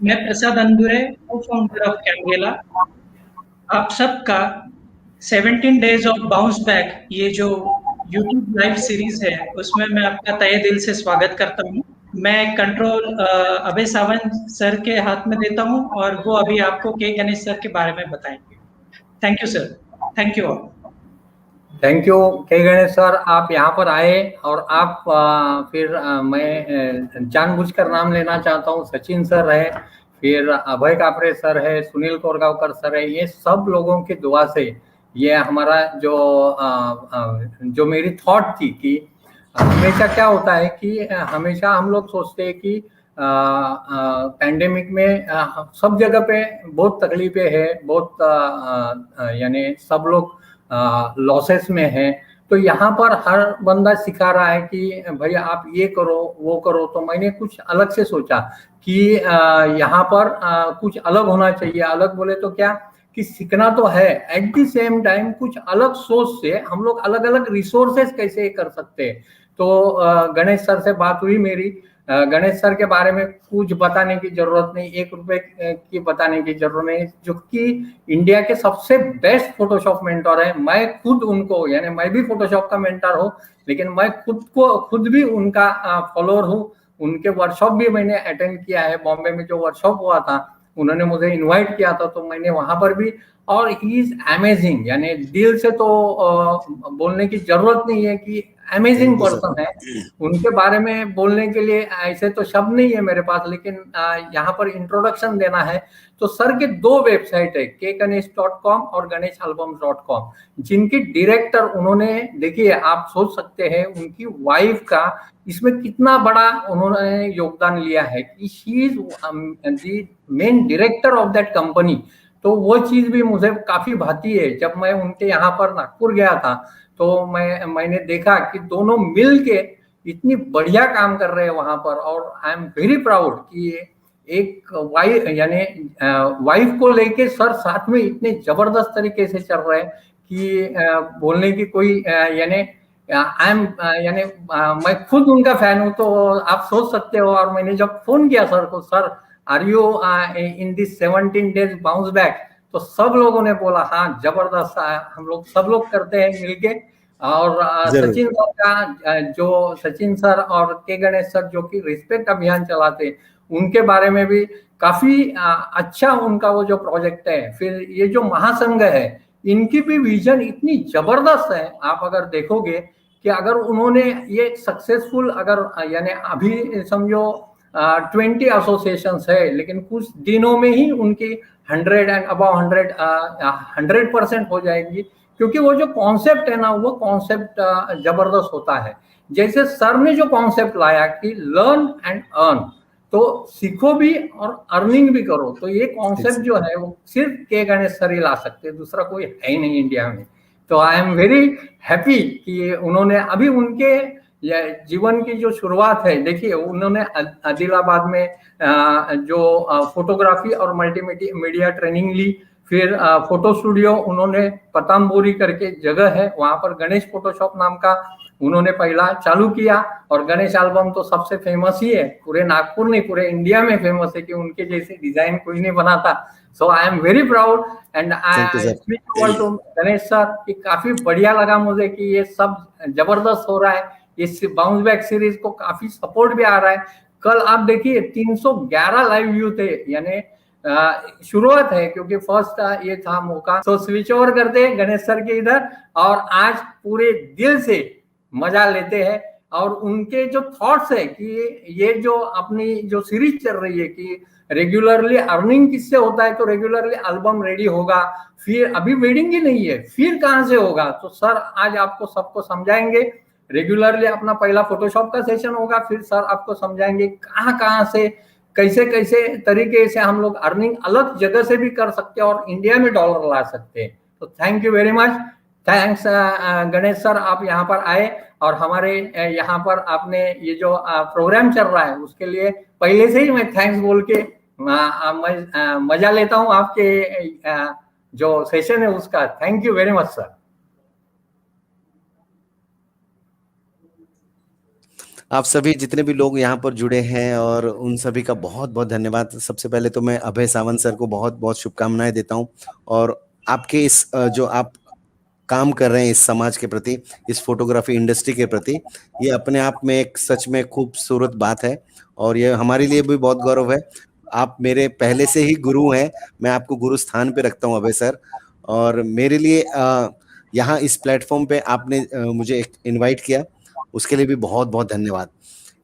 मैं प्रसाद Andure, cofounder of कैमगेला। आप सबका 17 डेज ऑफ बाउंस बैक ये जो यूट्यूब लाइव सीरीज है उसमें मैं आपका तहे दिल से स्वागत करता हूँ। मैं कंट्रोल अभय सावंत सर के हाथ में देता हूँ और वो अभी आपको के गणेश सर के बारे में बताएंगे। Thank you sir. Thank you all. Thank you के गणेश सर, आप यहाँ पर आए और आप फिर मैं जानबूझकर नाम लेना चाहता हूँ। सचिन सर है, फिर अभय कापरे सर है, सुनील कोरगांवकर सर है। ये सब लोगों की दुआ से ये हमारा जो मेरी थॉट थी कि हमेशा क्या होता है कि हमेशा हम लोग सोचते हैं कि पैंडेमिक में सब जगह पे बहुत तकलीफें है, बहुत यानी सब लोग लॉसेस में है। तो यहाँ पर हर बंदा सिखा रहा है कि भैया आप ये करो वो करो। तो मैंने कुछ अलग से सोचा कि यहाँ पर कुछ अलग होना चाहिए। अलग बोले तो क्या कि सीखना तो है, एट द सेम टाइम कुछ अलग सोच से हम लोग अलग अलग रिसोर्सेस कैसे कर सकते हैं। तो गणेश सर से बात हुई मेरी। गणेश सर के बारे में कुछ बताने की जरूरत नहीं, 1 रुपए की बताने की जरूरत नहीं, जो कि इंडिया के सबसे बेस्ट फोटोशॉप मेंटर है। मैं खुद उनको, यानी मैं भी फोटोशॉप का मेंटर हूँ, लेकिन मैं खुद भी उनका फॉलोअर हूँ। उनके वर्कशॉप भी मैंने अटेंड किया है। बॉम्बे में जो वर्कशॉप हुआ था उन्होंने मुझे इनवाइट किया था, तो मैंने वहां पर भी। और ही इज अमेजिंग, यानी दिल से तो बोलने की जरूरत नहीं है कि अमेजिंग पर्सन है। उनके बारे में बोलने के लिए ऐसे तो शब्द नहीं है मेरे पास, लेकिन यहाँ पर इंट्रोडक्शन देना है तो सर के 2 वेबसाइट है, kganesh.com और ganeshalbums.com, जिनके डायरेक्टर उन्होंने, देखिए आप सोच सकते हैं उनकी वाइफ का इसमें कितना बड़ा उन्होंने योगदान लिया है कि she is the main director of that company. तो वो चीज भी मुझे काफी भाती है। जब मैं उनके यहाँ पर नागपुर गया था तो मैंने देखा कि दोनों मिल के इतनी बढ़िया काम कर रहे हैं वहां पर। और आई एम वेरी प्राउड कि एक वाइफ, यानी वाइफ को लेके सर साथ में इतने जबरदस्त तरीके से चल रहे हैं कि बोलने की कोई यानी आई एम यानी मैं खुद उनका फैन हूं। तो आप सोच सकते हो। और मैंने जब फोन किया सर को, sir are you in this 17 days bounce back, तो सब लोगों ने बोला हाँ जबरदस्त, हम लोग सब लोग करते हैं मिलके। और सचिन सर का जो सचिन सर और के गणेश सर जो कि रिस्पेक्ट अभियान चलाते, उनके बारे में भी काफी अच्छा उनका वो जो प्रोजेक्ट है। फिर ये जो महासंघ है, इनकी भी विजन इतनी जबरदस्त है। आप अगर देखोगे कि अगर उन्होंने ये सक्सेसफुल, अगर यानी अभी समझो 20 एसोसिएशन है, लेकिन कुछ दिनों में ही उनकी 100 एंड अबाउ 100% हो जाएगी। क्योंकि वो जो कॉन्सेप्ट है ना, वो कॉन्सेप्ट जबरदस्त होता है। जैसे सर ने जो कॉन्सेप्ट लाया कि लर्न एंड अर्न, तो सीखो भी और अर्निंग भी करो। तो ये कॉन्सेप्ट जो है वो सिर्फ के गणेश सर ही ला सकते हैं, दूसरा कोई है ही नहीं इंडिया में। तो आई एम वेरी हैप्पी कि उन्होंने अभी उनके जीवन की जो शुरुआत है, देखिए उन्होंने आदिलाबाद में जो फोटोग्राफी और मल्टीमीडिया ट्रेनिंग ली। फिर फोटो स्टूडियो उन्होंने पताम्बोरी करके जगह है, वहां पर गणेश फोटोशॉप नाम का उन्होंने पहला चालू किया। और गणेश एल्बम तो सबसे फेमस ही है, पूरे नागपुर नहीं पूरे इंडिया में फेमस है कि उनके जैसे डिजाइन कोई नहीं बनाता। So I am very proud and I speak over to Ganesh sir कि काफी बढ़िया लगा मुझे कि ये सब जबरदस्त हो रहा है। इस बाउंस बैक सीरीज को काफी सपोर्ट भी आ रहा है। कल आप देखिए 311 लाइव व्यू थे, यानी शुरुआत है, क्योंकि फर्स्ट ये था मौका। तो स्विच ओवर करते हैं गणेश सर के इधर और आज पूरे दिल से मजा लेते हैं। और उनके जो थॉट्स है कि ये जो अपनी जो सीरीज चल रही है कि रेगुलरली अर्निंग किससे होता है, तो रेगुलरली एल्बम रेडी होगा, फिर अभी वेडिंग ही नहीं है, फिर कहां से होगा। तो सर आज आपको सबको समझाएंगे। रेगुलरली अपना पहला फोटोशॉप का सेशन होगा, फिर सर आपको समझाएंगे कहां कहां से कैसे कैसे तरीके से हम लोग अर्निंग अलग जगह से भी कर सकते हैं और इंडिया में डॉलर ला सकते हैं। तो thank you very much. Thanks Ganesh sir, आप यहाँ पर आए और हमारे यहाँ पर आपने ये जो प्रोग्राम चल रहा है उसके लिए पहले से ही मैं थैंक्स बोल के मजा लेता हूँ आपके जो सेशन है उसका। Thank you very much sir. आप सभी जितने भी लोग यहाँ पर जुड़े हैं और उन सभी का बहुत बहुत धन्यवाद। सबसे पहले तो मैं अभय सावंत सर को बहुत बहुत शुभकामनाएं देता हूँ, और आपके इस जो आप काम कर रहे हैं इस समाज के प्रति, इस फोटोग्राफी इंडस्ट्री के प्रति, ये अपने आप में एक सच में खूबसूरत बात है, और ये हमारे लिए भी बहुत गौरव है। आप मेरे पहले से ही गुरु हैं, मैं आपको गुरु स्थान पे रखता हूँ अभय सर, और मेरे लिए यहाँ इस प्लेटफॉर्म पे आपने मुझे एक इनवाइट किया, उसके लिए भी बहुत बहुत धन्यवाद।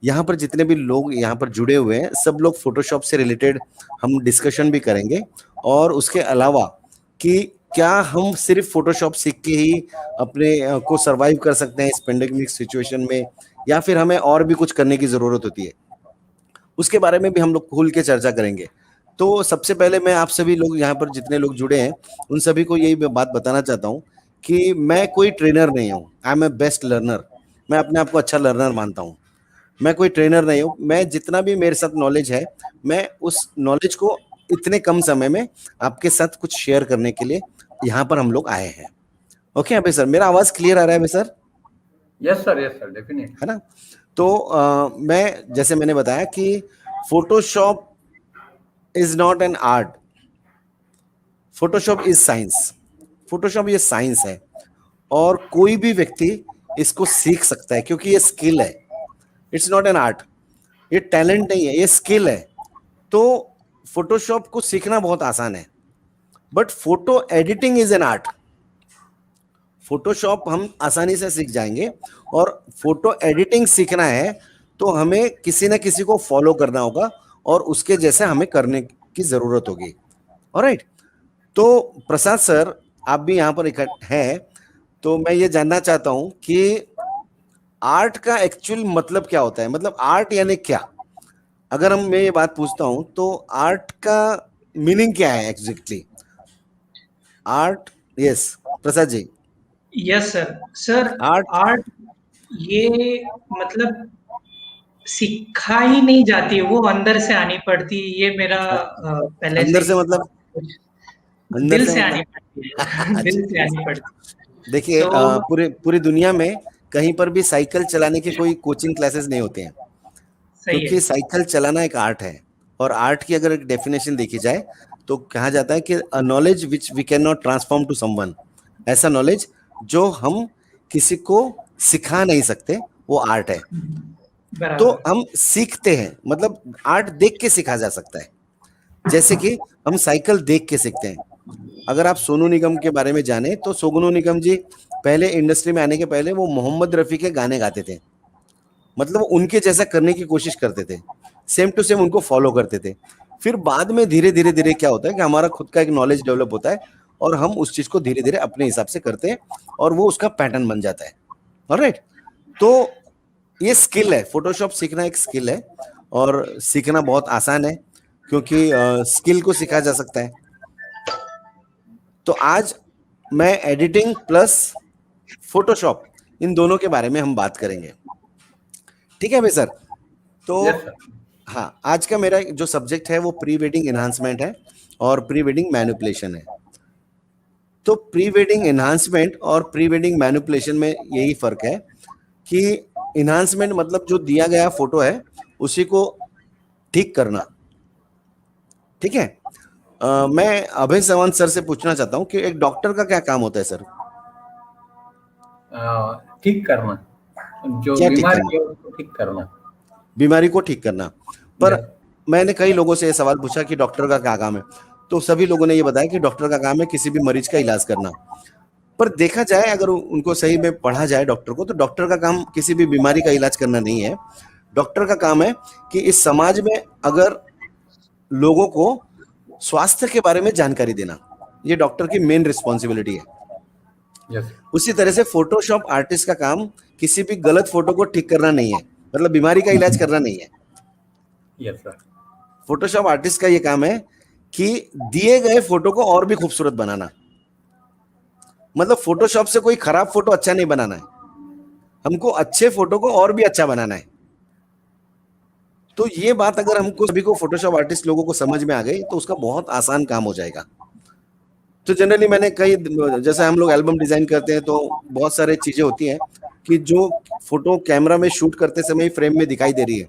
यहाँ पर जितने भी लोग यहाँ पर जुड़े हुए हैं, सब लोग फोटोशॉप से रिलेटेड हम डिस्कशन भी करेंगे, और उसके अलावा कि क्या हम सिर्फ फोटोशॉप सीख के ही अपने को सरवाइव कर सकते हैं इस पेंडेमिक सिचुएशन में, या फिर हमें और भी कुछ करने की जरूरत होती है, उसके बारे में भी हम लोग खुल के चर्चा करेंगे। तो सबसे पहले मैं आप सभी लोग यहाँ पर जितने लोग जुड़े हैं उन सभी को यही बात बताना चाहता हूँ कि मैं कोई ट्रेनर नहीं हूँ, I am a best learner. मैं अपने आप को अच्छा लर्नर मानता हूँ। मैं कोई ट्रेनर नहीं हूँ, मैं जितना भी मेरे साथ नॉलेज है, मैं उस नॉलेज को इतने कम समय में आपके साथ कुछ शेयर करने के लिए यहाँ पर हम लोग आए हैं। ओके अभय सर, मेरा आवाज क्लियर आ रहा है अभय सर? यस सर डेफिनेटली, है ना? तो मैं जैसे मैंने बताया कि Photoshop is not an art, Photoshop is science. Photoshop ये साइंस है, और कोई भी व्यक्ति इसको सीख सकता है, क्योंकि ये स्किल है। इट्स नॉट एन आर्ट, ये टैलेंट नहीं है, ये स्किल है। तो फोटोशॉप को सीखना बहुत आसान है, but photo editing is an art. Photoshop हम आसानी से सीख जाएंगे, और फोटो एडिटिंग सीखना है तो हमें किसी ना किसी को फॉलो करना होगा, और उसके जैसे हमें करने की जरूरत होगी। ऑलराइट, तो प्रसाद सर आप भी यहाँ पर इकट्ठे हैं, तो मैं ये जानना चाहता हूँ कि आर्ट का एक्चुअल मतलब क्या होता है, मतलब आर्ट यानी क्या? अगर मैं ये बात पूछता हूँ तो आर्ट का मीनिंग क्या है exactly? Art, yes Prasad ji. Yes sir art art ये मतलब सिखा ही नहीं जाती, वो अंदर से आनी पड़ती। ये मेरा पहले से अंदर से ही मतलब, अंदर दिल से से मतलब आनी पड़ती है। दिल से आनी पड़ती। देखिए, तो पूरी दुनिया में कहीं पर भी साइकिल चलाने के कोई कोचिंग क्लासेस नहीं होते हैं, सही है। क्योंकि साइकिल चलाना एक आर्ट है। और आर्ट की अगर एक डेफिनेशन देखी जाए तो कहा जाता है कि knowledge which we can not transform to someone, ऐसा नॉलेज जो हम किसी को सिखा नहीं सकते, वो आर्ट है। तो बराबर। हम सीखते हैं, मतलब आर्ट देख के सीखा जा सकता है। जैसे कि हम साइकिल देख के सीखते हैं। अगर आप सोनू निगम के बारे में जाने तो सोनू निगम जी पहले इंडस्ट्री में आने के पहले वो मोहम्मद रफी के गाने गाते थे, मतलब उनके जैसा करने की कोशिश करते थे, सेम टू सेम उनको फॉलो करते थे। फिर बाद में धीरे धीरे धीरे क्या होता है कि हमारा खुद का एक नॉलेज डेवलप होता है, और हम उस चीज को धीरे धीरे अपने हिसाब से करते हैं, और वो उसका पैटर्न बन जाता है। ऑलराइट, तो ये स्किल है, फोटोशॉप सीखना एक स्किल है, और सीखना बहुत आसान है, क्योंकि स्किल को सीखा जा सकता है। तो आज मैं एडिटिंग प्लस फोटोशॉप, इन दोनों के बारे में हम बात करेंगे। ठीक है भाई सर? तो यस सर, हाँ, आज का मेरा जो सब्जेक्ट है वो प्री वेडिंग एनहांसमेंट है और प्री वेडिंग मैनिपुलेशन है। तो प्री वेडिंग एनहांसमेंट और प्री वेडिंग मैनिपुलेशन में यही फर्क है कि इन्हांसमेंट मतलब जो दिया गया फोटो है उसी को ठीक करना। ठीक है, मैं अभय सावंत सर से पूछना चाहता हूँ कि एक डॉक्टर का क्या काम होता है सर? ठीक करना, जो क्या ठीक बीमारी करना? है उसको ठीक करना। बीमारी को ठीक करना। पर यस, मैंने कई लोगों से ये सवाल पूछा कि डॉक्टर का क्या काम है, तो सभी लोगों ने ये बताया कि डॉक्टर का काम है किसी भी मरीज का इलाज करना। पर देखा जाए, अगर उनको सही में पढ़ा जाए डॉक्टर को, तो डॉक्टर का काम किसी भी बीमारी का इलाज करना नहीं है। डॉक्टर का काम है कि इस समाज में अगर लोगों को स्वास्थ्य के बारे में जानकारी देना, ये डॉक्टर की मेन रिस्पॉन्सिबिलिटी है। यस, उसी तरह से फोटोशॉप आर्टिस्ट का काम किसी भी गलत फोटो को ठीक करना नहीं है, मतलब बीमारी का इलाज करना नहीं है। यस सर, फोटोशॉप आर्टिस्ट का ये काम है कि दिए गए फोटो को और भी खूबसूरत बनाना। मतलब फोटोशॉप से कोई खराब फोटो अच्छा नहीं बनाना है, हमको अच्छे फोटो को और भी अच्छा बनाना है। तो ये बात अगर हमको सभी को, फोटोशॉप आर्टिस्ट लोगों को समझ में आ गई तो उसका बहुत आसान काम हो जाएगा। तो जनरली मैंने कई, जैसे हम लोग एल्बम डिजाइन करते हैं तो बहुत सारे चीजें होती हैं कि जो फोटो कैमरा में शूट करते समय ही फ्रेम में दिखाई दे रही है,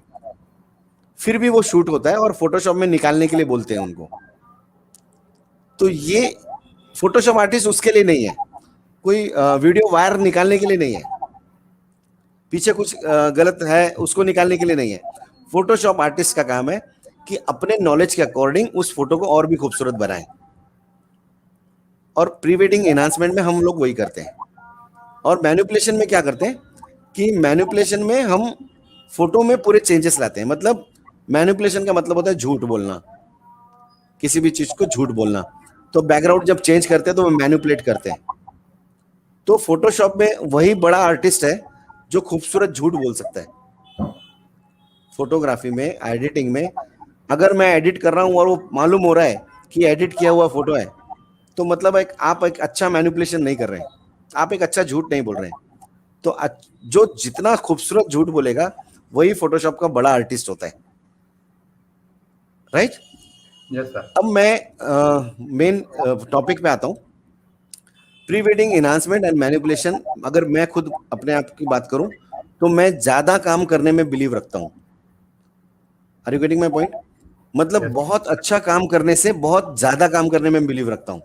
फिर भी वो शूट होता है और फोटोशॉप में निकालने के लिए बोलते हैं उनको। तो ये फोटोशॉप आर्टिस्ट उसके लिए नहीं है, कोई वीडियो वायर निकालने के लिए नहीं है, पीछे कुछ गलत है उसको निकालने के लिए नहीं है। फोटोशॉप आर्टिस्ट का काम है कि अपने नॉलेज के अकॉर्डिंग उस फोटो को और भी खूबसूरत बनाए। और प्री वेडिंग एनहांसमेंट में हम लोग वही करते हैं। और मैनिपुलेशन में क्या करते हैं कि मैनिपुलेशन में हम फोटो में पूरे चेंजेस लाते हैं। मतलब मैनिपुलेशन का मतलब होता है झूठ बोलना, किसी भी चीज को झूठ बोलना। तो बैकग्राउंड जब चेंज करते हैं तो मैनिपुलेट करते हैं। तो फोटोशॉप में वही बड़ा आर्टिस्ट है जो खूबसूरत झूठ बोल सकता है। फोटोग्राफी में, एडिटिंग में, अगर मैं एडिट कर रहा हूं और वो मालूम हो रहा है कि एडिट किया हुआ फोटो है, तो मतलब आप एक अच्छा मैनिपुलेशन नहीं कर रहे हैं, आप एक अच्छा झूठ नहीं बोल रहे हैं। तो जो जितना खूबसूरत झूठ बोलेगा वही फोटोशॉप का बड़ा आर्टिस्ट होता है, राइट? Yes sir. अब मैं मेन टॉपिक पे आता हूं, pre wedding enhancement and manipulation. अगर मैं खुद अपने आप की बात करूं तो मैं ज्यादा काम करने में बिलीव रखता हूं। Are you getting my point? मतलब Yes. बहुत अच्छा काम करने से बहुत ज्यादा काम करने में बिलीव रखता हूं,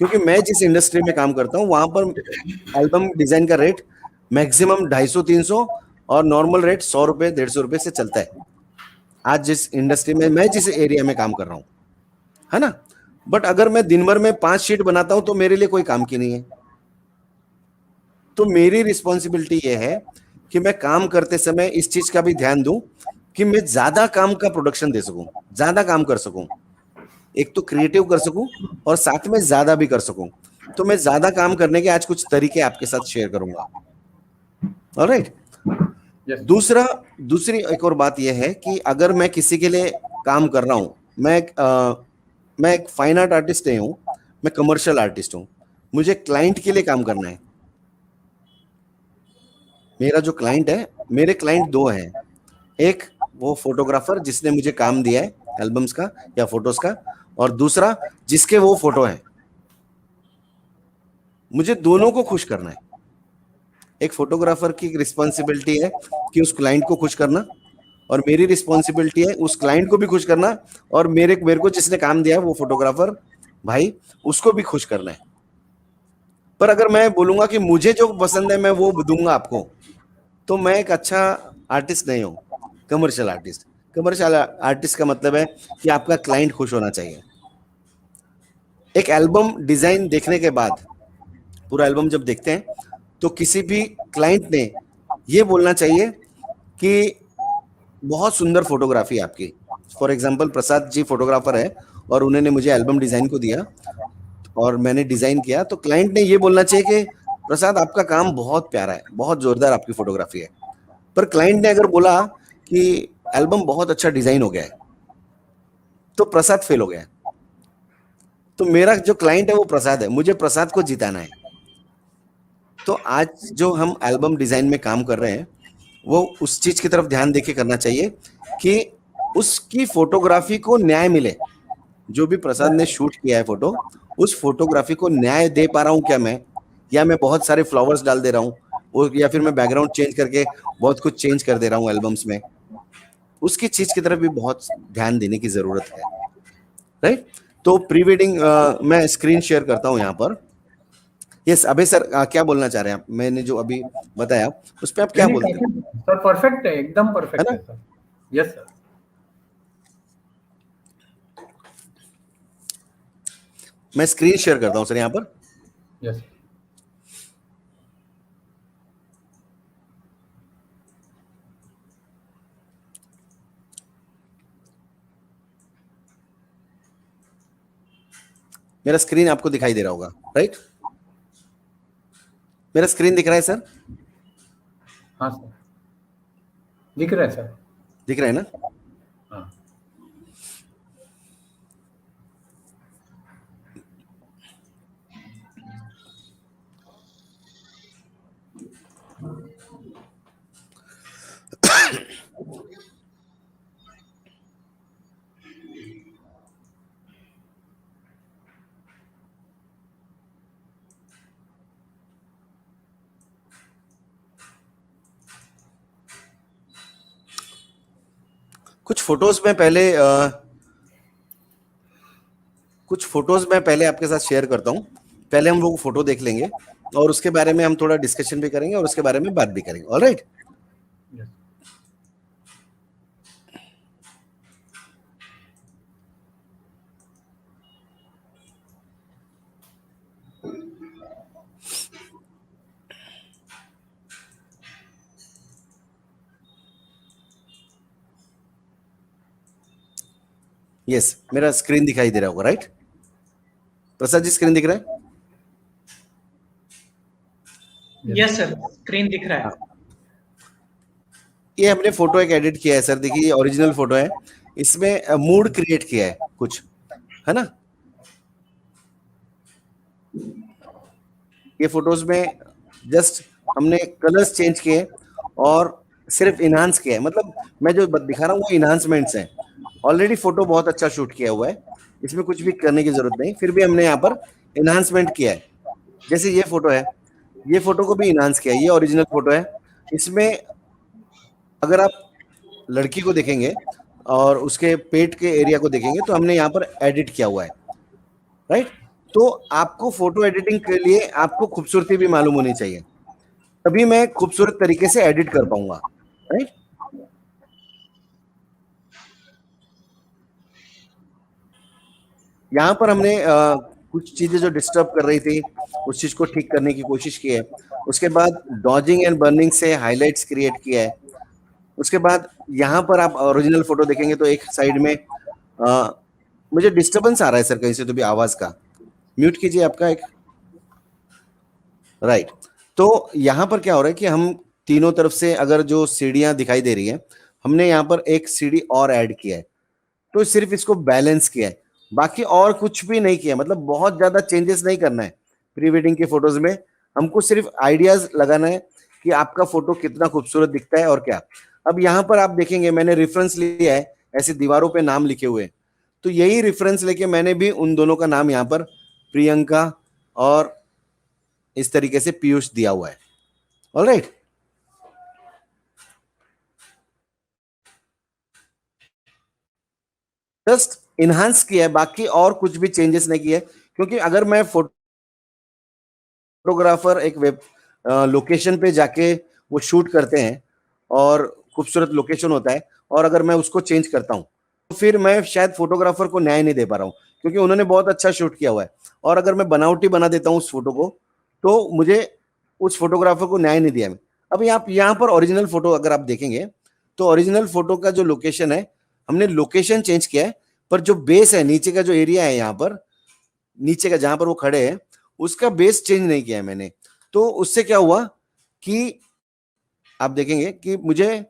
क्योंकि मैं जिस इंडस्ट्री में काम करता हूं वहां पर एल्बम डिजाइन का रेट मैक्सिमम 250-300 और नॉर्मल रेट 100 रुपए 150 रुपए से चलता है। आज जिस इंडस्ट्री में मैं जिस एरिया में काम कर रहा हूं, है ना? बट अगर मैं दिन भर में 5 शीट बनाता हूं तो मेरे लिए कोई काम की नहीं है। तो मेरी रिस्पॉन्सिबिलिटी ये है कि मैं काम करते समय इस चीज का भी ध्यान दूं कि मैं ज्यादा काम का प्रोडक्शन दे सकूं, ज्यादा काम कर सकूं, एक तो क्रिएटिव कर सकूं और साथ में ज्यादा भी कर सकूं। तो मैं ज्यादा काम करने के आज कुछ तरीके आपके साथ शेयर करूंगा। ऑलराइट। Yes. दूसरी एक और बात यह है कि अगर मैं किसी के लिए काम कर रहा हूं, मैं एक फाइन आर्ट आर्टिस्ट नहीं हूं, मैं कमर्शियल आर्टिस्ट हूं। मुझे क्लाइंट के लिए काम करना है। मेरा जो क्लाइंट है, मेरे क्लाइंट दो हैं। एक वो फोटोग्राफर जिसने मुझे काम दिया है एल्बम्स का या फोटोज का, और दूसरा जिसके वो फोटो है। मुझे दोनों को खुश करना है। एक फोटोग्राफर की रिस्पॉन्सिबिलिटी है कि उस क्लाइंट को खुश करना, और मेरी रिस्पॉन्सिबिलिटी है उस क्लाइंट को भी खुश करना, और मेरे मेरे को जिसने काम दिया है वो फोटोग्राफर भाई, उसको भी खुश करना है। पर अगर मैं बोलूंगा कि मुझे जो पसंद है मैं वो दूंगा आपको, तो मैं एक अच्छा आर्टिस्ट नहीं हूँ, कमर्शियल आर्टिस्ट। कमर्शियल आर्टिस्ट का मतलब है कि आपका क्लाइंट खुश होना चाहिए। एक एल्बम डिजाइन देखने के बाद, पूरा एल्बम जब देखते हैं तो किसी भी क्लाइंट ने ये बोलना चाहिए कि बहुत सुंदर फोटोग्राफी है आपकी। For example Prasad ji photographer है और उन्होंने मुझे एल्बम डिजाइन को दिया और मैंने डिजाइन किया, तो क्लाइंट ने ये बोलना चाहिए कि प्रसाद आपका काम बहुत प्यारा है, बहुत जोरदार आपकी फोटोग्राफी है। पर क्लाइंट ने अगर बोला कि एल्बम बहुत अच्छा डिजाइन हो गया है, तो प्रसाद फेल हो गया। तो मेरा जो क्लाइंट है वो प्रसाद है, मुझे प्रसाद को जिताना है। तो आज जो हम एल्बम डिजाइन में काम कर रहे हैं वो उस चीज की तरफ ध्यान देके करना चाहिए कि उसकी फोटोग्राफी को न्याय मिले। जो भी प्रसाद ने शूट किया है फोटो, उस फोटोग्राफी को न्याय दे पा रहा हूं क्या मैं, या मैं बहुत सारे फ्लावर्स डाल दे रहा हूँ, या फिर मैं बैकग्राउंड चेंज करके बहुत कुछ चेंज कर दे रहा हूँ एल्बम्स में। उसकी चीज की तरफ भी बहुत ध्यान देने की जरूरत है, राइट? तो प्री वेडिंग मैं स्क्रीन शेयर करता हूं यहाँ पर। यस अभय सर, क्या बोलना चाह रहे हैं आप? मैंने जो अभी बताया उस पर आप क्या नहीं, बोलते हैं? काफी सर परफेक्ट है, एकदम है परफेक्ट ना? है सर। Yes sir. मैं स्क्रीन शेयर करता हूं सर यहाँ पर। यस। मेरा स्क्रीन आपको दिखाई दे रहा होगा, राइट? मेरा स्क्रीन दिख रहा है सर? हाँ सर, दिख रहा है सर। दिख रहा है ना? हाँ। कुछ फोटोज में पहले आपके साथ शेयर करता हूँ। पहले हम लोग फोटो देख लेंगे और उसके बारे में हम थोड़ा डिस्कशन भी करेंगे और उसके बारे में बात भी करेंगे। ऑलराइट? Yes. यस, मेरा स्क्रीन दिखाई दे रहा होगा, राइट? प्रसाद जी, स्क्रीन दिख रहा है? यस सर, स्क्रीन दिख रहा है। ये हमने फोटो एक एडिट किया है सर। देखिए, ये ओरिजिनल फोटो है। इसमें मूड क्रिएट किया है कुछ, है ना? ये फोटोज में जस्ट हमने कलर्स चेंज किए और सिर्फ इनहांस किया है। मतलब मैं जो दिखा रहा हूँ वो इनहांसमेंट्स हैं। ऑलरेडी फोटो बहुत अच्छा शूट किया हुआ है, इसमें कुछ भी करने की जरूरत नहीं। फिर भी हमने यहाँ पर इनहांसमेंट किया है। जैसे ये फोटो है, ये फोटो को भी इनहांस किया है। ये ओरिजिनल फोटो है। इसमें अगर आप लड़की को देखेंगे और उसके पेट के एरिया को देखेंगे तो हमने यहाँ पर एडिट किया हुआ है, राइट? तो आपको फोटो एडिटिंग के लिए आपको खूबसूरती भी मालूम होनी चाहिए, तभी मैं खूबसूरत तरीके से एडिट कर पाऊंगा, राइट? यहाँ पर हमने कुछ चीजें जो डिस्टर्ब कर रही थी उस चीज को ठीक करने की कोशिश की है। उसके बाद डॉजिंग एंड बर्निंग से हाइलाइट्स क्रिएट किया है। उसके बाद यहाँ पर आप ओरिजिनल फोटो देखेंगे तो एक साइड में मुझे डिस्टर्बेंस आ रहा है सर कहीं से, तो भी आवाज का म्यूट कीजिए आपका एक, राइट? तो यहाँ पर क्या हो रहा है कि हम तीनों तरफ से अगर जो सीढ़ियां दिखाई दे रही है, हमने यहाँ पर एक सीढ़ी और ऐड किया है। तो सिर्फ इसको बैलेंस किया है, बाकी और कुछ भी नहीं किया। मतलब बहुत ज्यादा चेंजेस नहीं करना है प्री वेडिंग के फोटोज में। हमको सिर्फ आइडियाज लगाना है कि आपका फोटो कितना खूबसूरत दिखता है और क्या। अब यहाँ पर आप देखेंगे मैंने रेफरेंस लिया है, ऐसे दीवारों पे नाम लिखे हुए, तो यही रेफरेंस लेके मैंने भी उन दोनों का नाम यहाँ पर प्रियंका और इस तरीके से पीयूष दिया हुआ है। ऑलराइट? जस्ट इनहांस किया है, बाकी और कुछ भी चेंजेस नहीं किया है। क्योंकि अगर मैं फोटोग्राफर एक वेब लोकेशन पे जाके वो शूट करते हैं और खूबसूरत लोकेशन होता है, और अगर मैं उसको चेंज करता हूं तो फिर मैं शायद फोटोग्राफर को न्याय नहीं दे पा रहा हूं, क्योंकि उन्होंने बहुत अच्छा शूट किया हुआ है। और अगर मैं बनावटी बना देता हूं उस फोटो को तो मुझे उस फोटोग्राफर को न्याय नहीं दिया मैं। अब यहाँ पर ओरिजिनल फोटो अगर आप देखेंगे तो ओरिजिनल फोटो का जो लोकेशन है, हमने लोकेशन चेंज किया है, पर जो बेस है, नीचे का जो एरिया है, यहाँ पर नीचे का जहां पर वो खड़े हैं, उसका बेस चेंज नहीं किया है मैंने। तो उससे क्या हुआ कि आप देखेंगे कि मुझे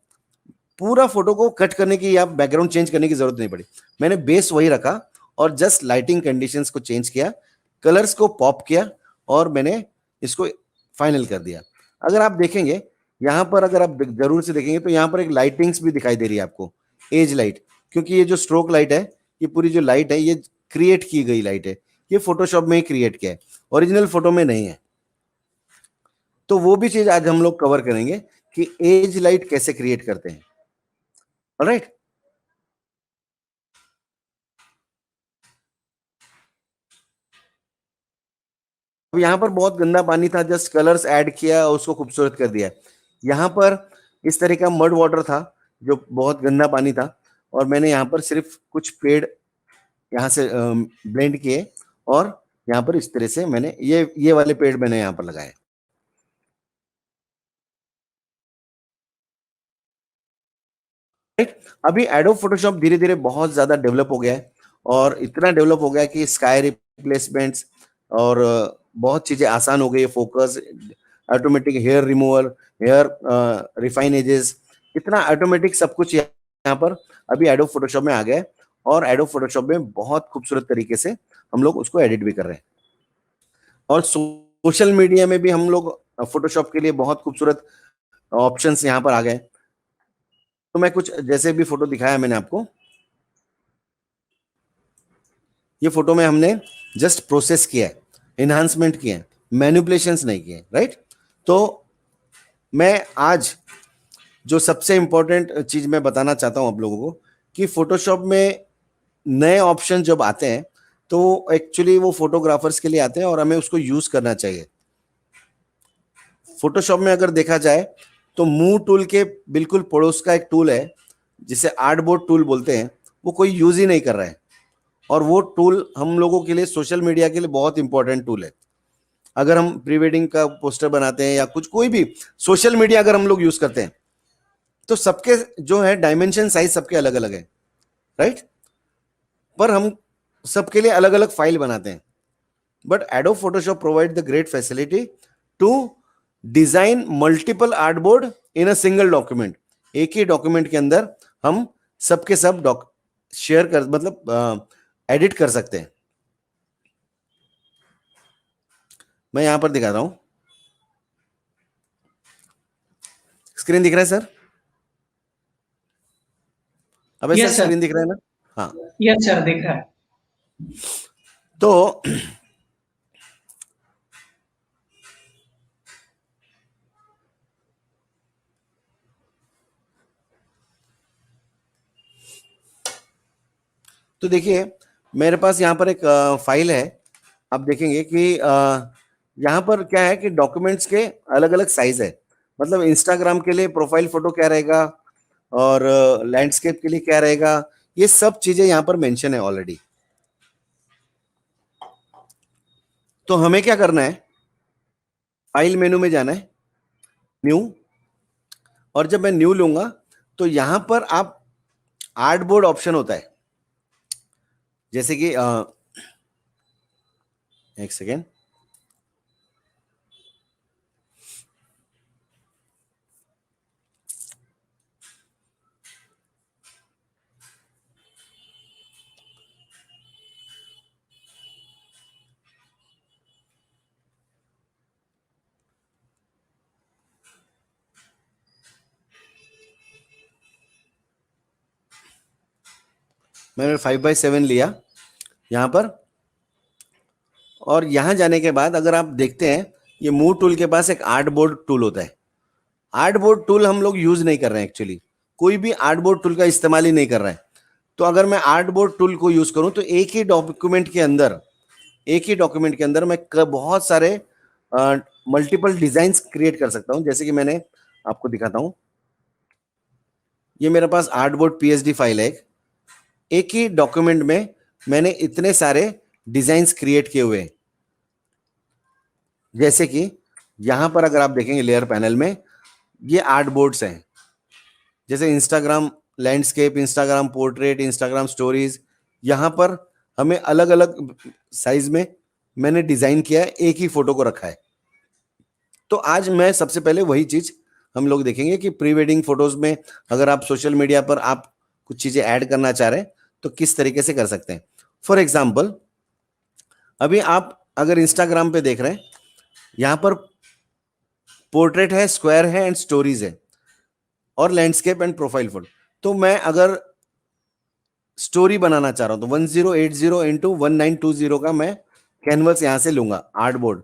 पूरा फोटो को कट करने की या बैकग्राउंड चेंज करने की जरूरत नहीं पड़ी। मैंने बेस वही रखा और जस्ट लाइटिंग कंडीशंस को चेंज किया, कलर्स को पॉप किया और मैंने इसको फाइनल कर दिया। अगर आप देखेंगे यहाँ पर, अगर आप जरूर से देखेंगे तो यहाँ पर एक लाइटिंग्स भी दिखाई दे रही है आपको, एज लाइट। क्योंकि ये जो स्ट्रोक लाइट है, ये पूरी जो लाइट है, ये क्रिएट की गई लाइट है, ये फोटोशॉप में ही क्रिएट किया है, ओरिजिनल फोटो में नहीं है। तो वो भी चीज आज हम लोग कवर करेंगे कि एज लाइट कैसे क्रिएट करते हैं। ऑलराइट? अब यहाँ पर बहुत गंदा पानी था, जस्ट कलर्स ऐड किया और उसको खूबसूरत कर दिया। यहाँ पर इस तरह का मड वाटर था जो बहुत गंदा पानी था, और मैंने यहाँ पर सिर्फ कुछ पेड़ यहाँ से ब्लेंड किए और यहाँ पर इस तरह से मैंने ये वाले पेड़ मैंने यहाँ पर लगाए। राइट? अभी एडोब फोटोशॉप धीरे धीरे बहुत ज्यादा डेवलप हो गया है, और इतना डेवलप हो गया कि स्काई रिप्लेसमेंट्स और बहुत चीजें आसान हो गई है। Focus, automatic hair removal, hair refine edges, इतना ऑटोमेटिक सब कुछ यहाँ पर अभी एडोब फोटोशॉप में आ गया है। और एडोब फोटोशॉप में बहुत खूबसूरत तरीके से हम लोग उसको एडिट भी कर रहे हैं। और सोशल मीडिया में भी हम लोग फोटोशॉप के लिए बहुत खूबसूरत ऑप्शंस यहाँ पर आ गए। तो मैं कुछ जैसे भी फोटो दिखाया मैंने आपको, ये फोटो में हमने जस्ट प्रोसेस किया है, एनहांसमेंट किए हैं, मैनिपुलेशंस नहीं किए, राइट? तो मैं आज जो सबसे इंपॉर्टेंट चीज मैं बताना चाहता हूं आप लोगों को कि फोटोशॉप में नए ऑप्शन जब आते हैं तो एक्चुअली वो फोटोग्राफर्स के लिए आते हैं और हमें उसको यूज करना चाहिए। फोटोशॉप में अगर देखा जाए तो मूव टूल के बिल्कुल पड़ोस का एक टूल है जिसे आर्टबोर्ड टूल बोलते हैं, वो कोई यूज ही नहीं कर रहा है। और वो टूल हम लोगों के लिए, सोशल मीडिया के लिए बहुत इंपॉर्टेंट टूल है। अगर हम प्री वेडिंग का पोस्टर बनाते हैं या कुछ कोई भी सोशल मीडिया अगर हम लोग यूज करते हैं तो सबके जो है डायमेंशन साइज सबके अलग अलग है, राइट? पर हम सबके लिए अलग अलग फाइल बनाते हैं। But Adobe Photoshop provide the great facility to design multiple artboard in a single document. एक ही डॉक्यूमेंट के अंदर हम सबके सब शेयर कर मतलब एडिट कर सकते हैं। मैं यहां पर दिखा रहा हूं, स्क्रीन दिख रहा है सर? अबे सर यस सर, स्क्रीन दिख रहा है ना? हाँ। यस सर, देखा है। तो तो देखिए मेरे पास यहाँ पर एक फाइल है। आप देखेंगे कि यहाँ पर क्या है कि डॉक्यूमेंट्स के अलग अलग साइज है। मतलब इंस्टाग्राम के लिए प्रोफाइल फोटो क्या रहेगा और लैंडस्केप के लिए क्या रहेगा, ये सब चीजें यहाँ पर मेंशन है ऑलरेडी। तो हमें क्या करना है, फाइल मेनू में जाना है, न्यू, और जब मैं न्यू लूंगा तो यहां पर आप आर्टबोर्ड ऑप्शन होता है। जैसे कि एक सेकेंड, मैंने 5x7 लिया यहां पर। और यहां जाने के बाद अगर आप देखते हैं ये मूव टूल के पास एक आर्टबोर्ड टूल होता है। आर्टबोर्ड टूल हम लोग यूज नहीं कर रहे हैं एक्चुअली, कोई भी आर्टबोर्ड टूल का इस्तेमाल ही नहीं कर रहा है। तो अगर मैं आर्टबोर्ड टूल को यूज करूं तो एक ही डॉक्यूमेंट के अंदर मैं बहुत सारे मल्टीपल डिजाइन्स क्रिएट कर सकता हूं। जैसे कि मैंने आपको दिखाता हूं, ये मेरे पास आर्टबोर्ड पीएसडी फाइल है। एक ही डॉक्यूमेंट में मैंने इतने सारे डिजाइन्स क्रिएट किए हुए हैं। जैसे कि यहां पर अगर आप देखेंगे लेयर पैनल में ये आर्टबोर्ड्स हैं, जैसे Instagram landscape, Instagram portrait, Instagram stories. यहां पर हमें अलग अलग साइज में मैंने डिजाइन किया है, एक ही फोटो को रखा है। तो आज मैं सबसे पहले वही चीज हम लोग देखेंगे कि प्री वेडिंग फोटोज में अगर आप सोशल मीडिया पर आप कुछ चीजें ऐड करना चाह रहे हैं तो किस तरीके से कर सकते हैं। फॉर एग्जाम्पल अभी आप अगर इंस्टाग्राम पे देख रहे हैं, यहां पर पोर्ट्रेट है, स्क्वायर है एंड स्टोरीज है, और लैंडस्केप एंड प्रोफाइल फोटो। तो मैं अगर स्टोरी बनाना चाह रहा हूं तो 1080 इंटू 1920 का मैं कैनवस यहां से लूंगा आर्टबोर्ड।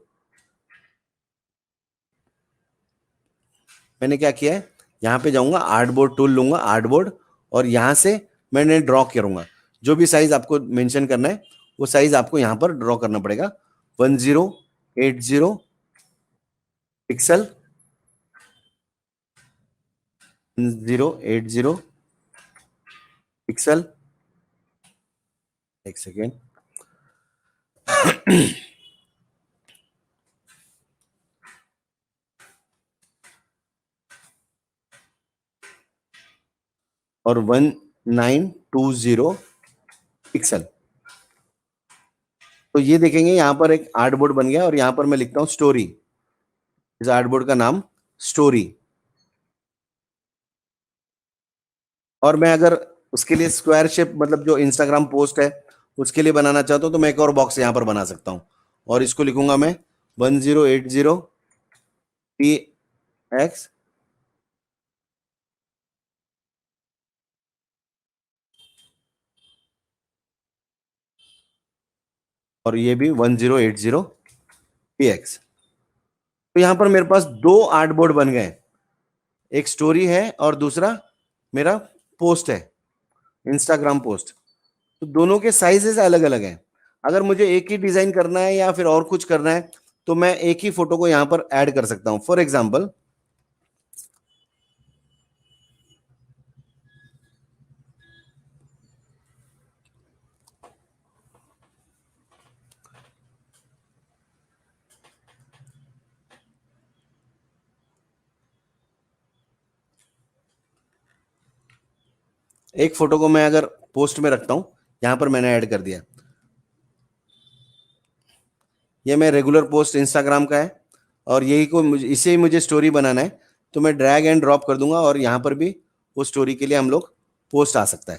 मैंने क्या किया है, यहां पे जाऊंगा, आर्टबोर्ड टूल लूंगा, आर्टबोर्ड, और यहां से मैंने ड्रॉ करूंगा। जो भी साइज आपको मेंशन करना है वो साइज आपको यहां पर ड्रॉ करना पड़ेगा। 1080 पिक्सल, 1080 पिक्सल। एक सेकेंड, और 1920 पिक्सल। तो ये देखेंगे यहां पर एक आर्टबोर्ड बन गया और यहां पर मैं लिखता हूं स्टोरी। इस आर्टबोर्ड का नाम स्टोरी। और मैं अगर उसके लिए स्क्वायर शेप, मतलब जो इंस्टाग्राम पोस्ट है उसके लिए बनाना चाहता हूं तो मैं एक और बॉक्स यहां पर बना सकता हूं और इसको लिखूंगा मैं 1080 px, और ये भी 1080 px। तो यहां पर मेरे पास दो आर्टबोर्ड बन गए, एक स्टोरी है और दूसरा मेरा पोस्ट है। इंस्टाग्राम पोस्ट, तो दोनों के साइजेस अलग अलग हैं। अगर मुझे एक ही डिजाइन करना है या फिर और कुछ करना है तो मैं एक ही फोटो को यहां पर ऐड कर सकता हूं। फॉर एग्जाम्पल, एक फोटो को मैं अगर पोस्ट में रखता हूं, यहां पर मैंने ऐड कर दिया, ये मैं रेगुलर पोस्ट इंस्टाग्राम का है और यही को इसे ही मुझे स्टोरी बनाना है तो मैं ड्रैग एंड ड्रॉप कर दूंगा और यहां पर भी वो स्टोरी के लिए हम लोग पोस्ट आ सकता है।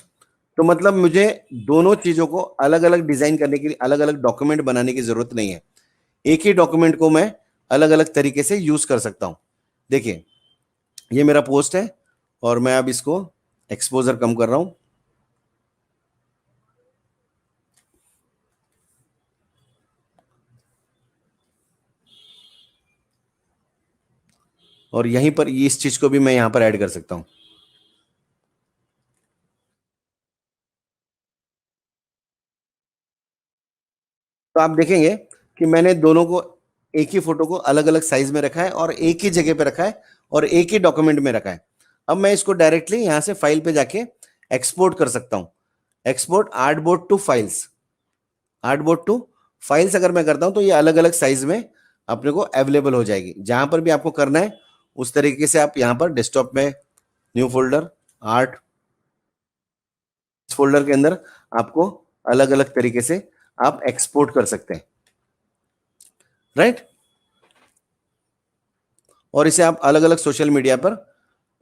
तो मतलब मुझे दोनों चीजों को अलग अलग डिजाइन करने के लिए अलग अलग डॉक्यूमेंट बनाने की जरूरत नहीं है, एक ही डॉक्यूमेंट को मैं अलग अलग तरीके से यूज कर सकता हूं। देखिए, ये मेरा पोस्ट है और मैं अब इसको एक्सपोजर कम कर रहा हूं और यहीं पर इस चीज को भी मैं यहां पर ऐड कर सकता हूं। तो आप देखेंगे कि मैंने दोनों को, एक ही फोटो को अलग अलग साइज में रखा है और एक ही जगह पे रखा है और एक ही डॉक्यूमेंट में रखा है। अब मैं इसको डायरेक्टली यहां से फाइल पे जाके एक्सपोर्ट कर सकता हूं। Export artboard to files, artboard to files अगर मैं करता हूं तो ये अलग अलग साइज में अपने को अवेलेबल हो जाएगी। जहां पर भी आपको करना है उस तरीके से आप यहां पर डेस्कटॉप में न्यू फोल्डर आर्ट, इस फोल्डर के अंदर आपको अलग अलग तरीके से आप एक्सपोर्ट कर सकते हैं, राइट। और इसे आप अलग अलग सोशल मीडिया पर,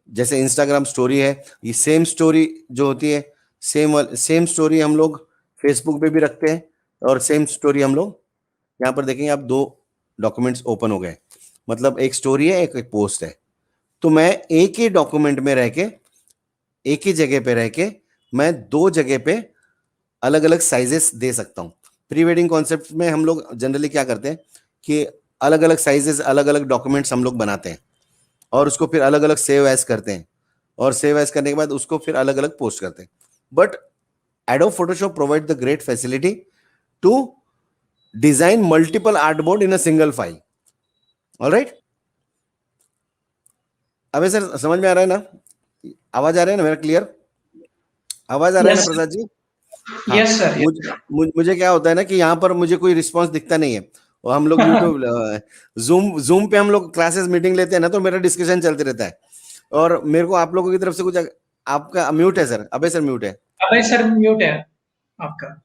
जैसे इंस्टाग्राम स्टोरी है, ये सेम स्टोरी जो होती है, सेम स्टोरी हम लोग फेसबुक पे भी रखते हैं और सेम स्टोरी हम लोग यहाँ पर देखेंगे। आप दो डॉक्यूमेंट्स ओपन हो गए, मतलब एक स्टोरी है, एक पोस्ट है। तो मैं एक ही डॉक्यूमेंट में रह के, एक ही जगह पे रह के मैं दो जगह पे अलग अलग साइजेस दे सकता हूँ। प्री वेडिंग कॉन्सेप्ट में हम लोग जनरली क्या करते हैं कि अलग अलग साइजेस, अलग अलग डॉक्यूमेंट्स हम लोग बनाते हैं और उसको फिर अलग अलग सेव एज करते हैं और सेव एज करने के बाद उसको फिर अलग अलग पोस्ट करते हैं। But Adobe Photoshop provide the great facility to design multiple artboard in a single file. Alright, अबे सर समझ में आ रहा है ना? आवाज आ रहा है ना मेरा? क्लियर आवाज आ रहा है ना यस प्रसाद जी? हाँ। Yes sir. मुझे क्या होता है ना कि यहाँ पर मुझे कोई रिस्पांस दिखता नहीं है और हम लोग यूट्यूब, जूम पे हम लोग क्लासेस मीटिंग लेते हैं ना, तो मेरा डिस्कशन चलते रहता है और मेरे को आप लोगों की तरफ से कुछ, आपका म्यूट है सर, अबे सर म्यूट है। अभय सर म्यूट है आपका।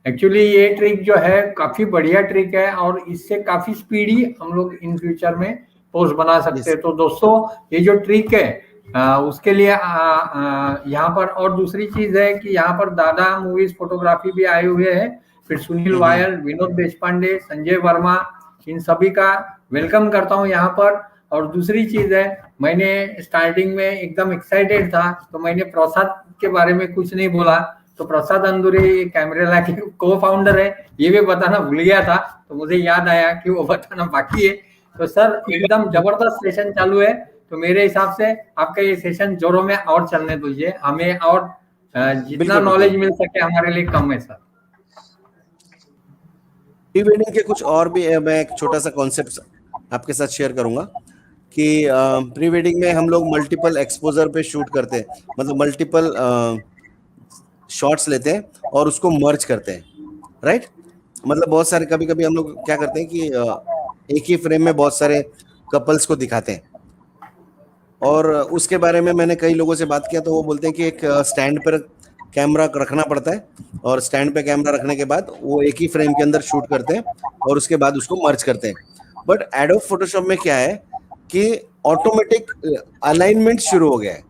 एक्चुअली ये ट्रिक जो है काफी बढ़िया ट्रिक है और इससे काफी स्पीडी हम लोग इन फ्यूचर में पोस्ट बना सकते हैं। तो दोस्तों, ये जो ट्रिक है उसके लिए यहाँ पर और दूसरी चीज है कि यहाँ पर दादा मूवीज फोटोग्राफी भी आए हुए हैं, फिर सुनील वायल, विनोद देशपांडे, संजय वर्मा, इन सभी का वेलकम करता हूँ यहाँ पर। और दूसरी चीज है, मैंने स्टार्टिंग में एकदम एक्साइटेड था तो मैंने प्रसाद के बारे में कुछ नहीं बोला। तो प्रसाद अंदुरे कैमरेला के को फाउंडर है, ये भी बताना भूल गया था, तो मुझे याद आया कि वो बताना बाकी है। तो सर एकदम जबरदस्त सेशन चालू है, तो मेरे हिसाब से आपका ये सेशन जोरों में और चलने दीजिए, हमें और जितना नॉलेज मिल सके हमारे लिए कम है सर। प्री वेडिंग के कुछ और भी मैं एक छोटा सा कॉन्सेप्ट आपके साथ शेयर करूंगा कि प्री वेडिंग में हम लोग मल्टीपल एक्सपोजर पे शूट करते हैं, मतलब मल्टीपल शॉट्स लेते हैं और उसको मर्ज करते हैं, राइट। मतलब बहुत सारे, कभी कभी हम लोग क्या करते हैं कि एक ही फ्रेम में बहुत सारे कपल्स को दिखाते हैं और उसके बारे में मैंने कई लोगों से बात किया तो वो बोलते हैं कि एक स्टैंड पर कैमरा रखना पड़ता है और स्टैंड पे कैमरा रखने के बाद वो एक ही फ्रेम के अंदर शूट करते हैं और उसके बाद उसको मर्ज करते हैं। बट एडोब फोटोशॉप में क्या है कि ऑटोमेटिक अलाइनमेंट शुरू हो गया है,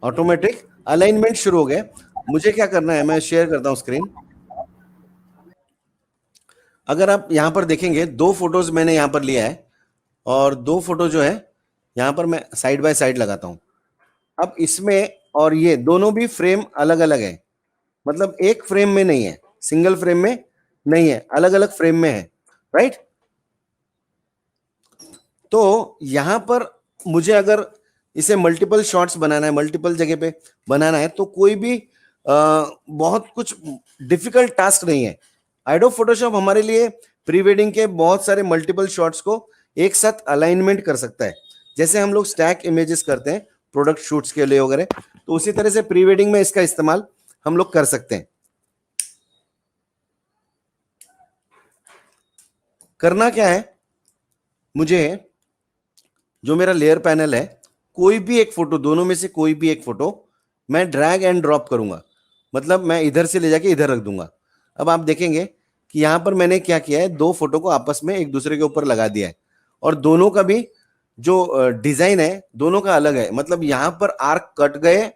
ऑटोमेटिक अलाइनमेंट शुरू हो गया। मुझे क्या करना है, मैं शेयर करता हूं स्क्रीन। अगर आप यहां पर देखेंगे, दो फोटोज मैंने यहां पर लिया है और दो फोटो जो है यहां पर मैं साइड बाय साइड लगाता हूं। अब इसमें और ये दोनों भी फ्रेम अलग अलग है, मतलब एक फ्रेम में नहीं है, सिंगल फ्रेम में नहीं है, अलग अलग फ्रेम में है, राइट। तो यहां पर मुझे अगर इसे मल्टीपल शॉट्स बनाना है, मल्टीपल जगह पे बनाना है, तो कोई भी बहुत कुछ डिफिकल्ट टास्क नहीं है। एडोब फोटोशॉप हमारे लिए प्री वेडिंग के बहुत सारे मल्टीपल शॉट्स को एक साथ अलाइनमेंट कर सकता है। जैसे हम लोग स्टैक इमेजेस करते हैं प्रोडक्ट शूट्स के लिए वगैरह, तो उसी तरह से प्री वेडिंग में इसका इस्तेमाल हम लोग कर सकते हैं। करना क्या है, मुझे जो मेरा लेयर पैनल है, कोई भी एक फोटो, दोनों में से कोई भी एक फोटो मैं ड्रैग एंड ड्रॉप करूंगा, मतलब मैं इधर से ले जाके इधर रख दूंगा। अब आप देखेंगे कि यहां पर मैंने क्या किया है, दो फोटो को आपस में एक दूसरे के ऊपर लगा दिया है, और दोनों का भी जो डिजाइन है दोनों का अलग है, मतलब यहां पर आर्क कट गए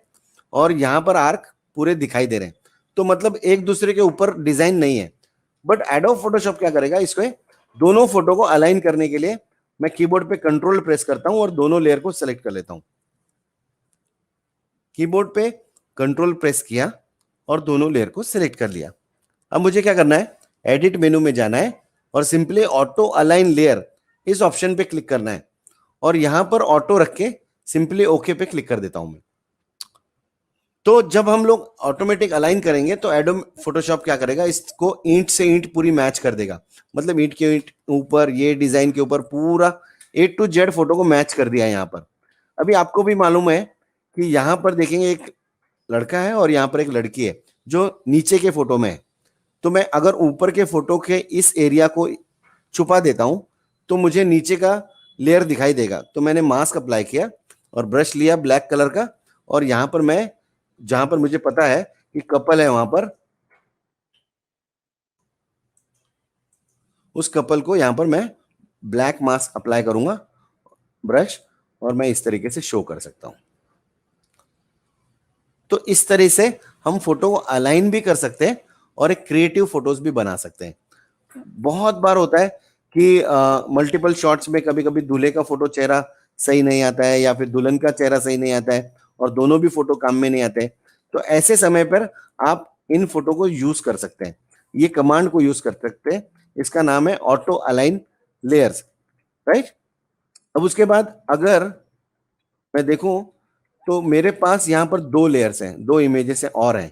और यहां पर आर्क पूरे दिखाई दे रहे हैं, तो मतलब एक दूसरे के ऊपर डिजाइन नहीं है। बट एडोब फोटोशॉप क्या करेगा, इसको दोनों फोटो को अलाइन करने के लिए मैं कीबोर्ड पे कंट्रोल प्रेस करता हूं और दोनों लेयर को सेलेक्ट कर लेता हूं। कीबोर्ड पे कंट्रोल प्रेस किया और दोनों लेयर को सिलेक्ट कर लिया। अब मुझे क्या करना है, एडिट मेनू में जाना है और सिंपली ऑटो अलाइन लेयर इस ऑप्शन पे क्लिक करना है, और यहां पर ऑटो रख के सिंपली ओके पे क्लिक कर देता हूं मैं। तो जब हम लोग ऑटोमेटिक अलाइन करेंगे तो एडोब फोटोशॉप क्या करेगा, इसको ईंट से ईंट पूरी मैच कर देगा, मतलब ईंट के ईंट ऊपर ये डिजाइन के ऊपर पूरा A to Z फोटो को मैच कर दिया है यहाँ पर। अभी आपको भी मालूम है कि यहाँ पर देखेंगे एक लड़का है और यहाँ पर एक लड़की है जो नीचे के फोटो में है, तो मैं अगर ऊपर के फोटो के इस एरिया को छुपा देता हूं तो मुझे नीचे का लेयर दिखाई देगा। तो मैंने मास्क अप्लाई किया और ब्रश लिया ब्लैक कलर का, और यहां पर मैं, जहां पर मुझे पता है कि कपल है, वहां पर उस कपल को यहां पर मैं ब्लैक मास्क अप्लाई करूंगा ब्रश, और मैं इस तरीके से शो कर सकता हूं। तो इस तरह से हम फोटो को अलाइन भी कर सकते हैं और एक क्रिएटिव फोटोज भी बना सकते हैं। बहुत बार होता है कि मल्टीपल शॉट्स में कभी कभी दूल्हे का फोटो चेहरा सही नहीं आता है या फिर दुल्हन का चेहरा सही नहीं आता है और दोनों भी फोटो काम में नहीं आते हैं। तो ऐसे समय पर आप इन फोटो को यूज कर सकते हैं, ये कमांड को यूज कर सकते हैं, इसका नाम है ऑटो अलाइन लेयर्स, राइट। अब उसके बाद अगर मैं देखूं तो मेरे पास यहां पर दो लेयर्स हैं, दो इमेजेस हैं और हैं।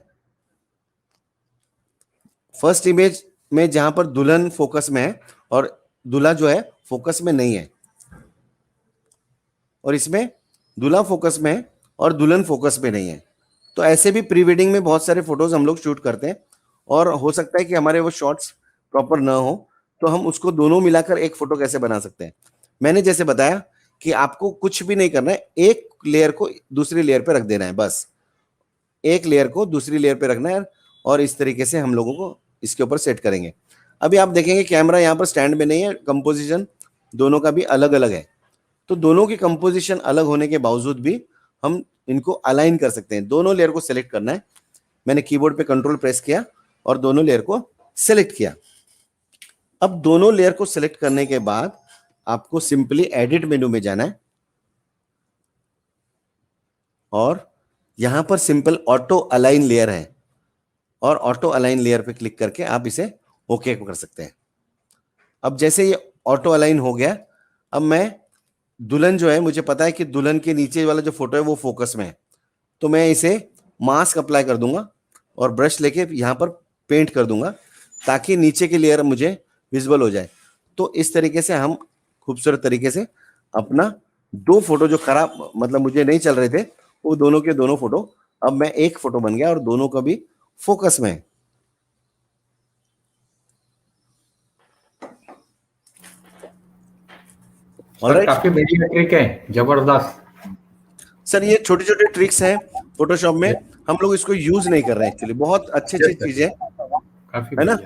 फर्स्ट इमेज में जहां पर दुल्हन फोकस में है और दूल्हा जो है फोकस में नहीं है, और इसमें दूल्हा फोकस में है और दुल्हन फोकस में नहीं है। तो ऐसे भी प्री वेडिंग में बहुत सारे फोटोज हम लोग शूट करते हैं, और हो सकता है कि हमारे वो शॉट्स प्रॉपर ना हो, तो हम उसको दोनों मिलाकर एक फोटो कैसे बना सकते हैं। मैंने जैसे बताया कि आपको कुछ भी नहीं करना है, एक लेयर को दूसरी लेयर पे रख देना है, बस एक लेयर को दूसरी लेयर पे रखना है, और इस तरीके से हम लोगों को इसके ऊपर सेट करेंगे। अभी आप देखेंगे कैमरा यहाँ पर स्टैंड में नहीं है, कंपोजिशन दोनों का भी अलग अलग है, तो दोनों की कंपोजिशन अलग होने के बावजूद भी हम इनको अलाइन कर सकते हैं। दोनों लेयर को सेलेक्ट करना है, मैंने कीबोर्ड पे कंट्रोल प्रेस किया और दोनों लेयर को सेलेक्ट किया। अब दोनों लेयर को सेलेक्ट करने के बाद आपको सिंपली एडिट मेनू में जाना है और यहां पर सिंपल ऑटो अलाइन लेयर है, और ऑटो अलाइन लेयर पे क्लिक करके आप इसे ओके कर सकते हैं। अब जैसे ये ऑटो अलाइन हो गया, अब मैं दुल्हन जो है, मुझे पता है कि दुल्हन के नीचे वाला जो फोटो है वो फोकस में है, तो मैं इसे मास्क अप्लाई कर दूंगा और ब्रश लेके यहाँ पर पेंट कर दूंगा ताकि नीचे की लेयर मुझे विजिबल हो जाए। तो इस तरीके से हम खूबसूरत तरीके से अपना दो फोटो जो खराब, मतलब मुझे नहीं चल रहे थे, वो दोनों के दोनों फोटो अब मैं एक फोटो बन गया और दोनों का भी फोकस में है। सर काफी बढ़िया ट्रिक है, जबरदस्त। सर ये छोटे छोटे ट्रिक्स हैं फोटोशॉप में, हम लोग इसको यूज नहीं कर रहे हैं एक्चुअली। बहुत अच्छी अच्छी चीजें काफी है ना,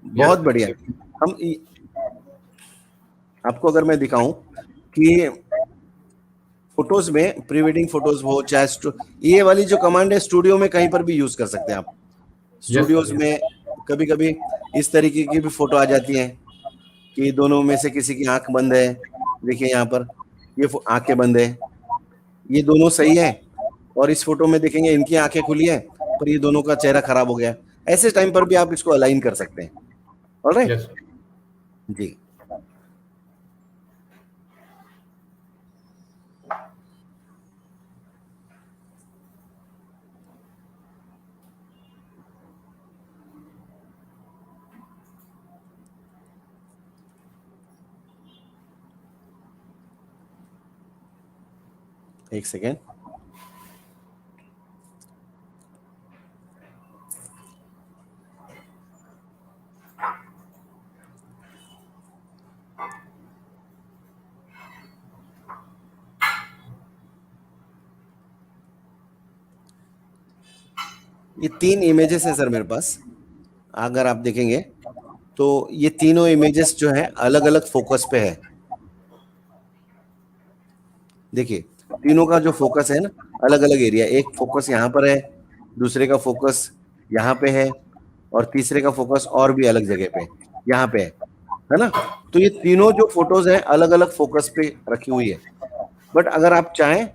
बहुत बढ़िया। हम आपको अगर मैं दिखाऊं कि फोटोज में, प्री वेडिंग फोटोज हो चाहे, ये वाली जो कमांड है स्टूडियो में कहीं पर भी यूज कर सकते हैं आप। स्टूडियोज में कभी कभी इस तरीके की भी फोटो आ जाती है कि दोनों में से किसी की आंख बंद है, देखिए यहाँ पर ये आंखें बंद है, ये दोनों सही है, और इस फोटो में देखेंगे इनकी आंखें खुली है पर ये दोनों का चेहरा खराब हो गया। ऐसे टाइम पर भी आप इसको अलाइन कर सकते हैं। ऑलराइट जी। एक सेकेंड। ये 3 इमेजेस है सर मेरे पास, अगर आप देखेंगे तो ये तीनों इमेजेस जो है अलग अलग फोकस पे है। देखिए तीनों का जो फोकस है ना अलग अलग एरिया, एक फोकस यहाँ पर है, दूसरे का फोकस यहाँ पे है, और तीसरे का फोकस और भी अलग जगह पे यहाँ पे है ना। तो ये तीनों जो फोटोज है अलग अलग फोकस पे रखी हुई है। बट अगर आप चाहें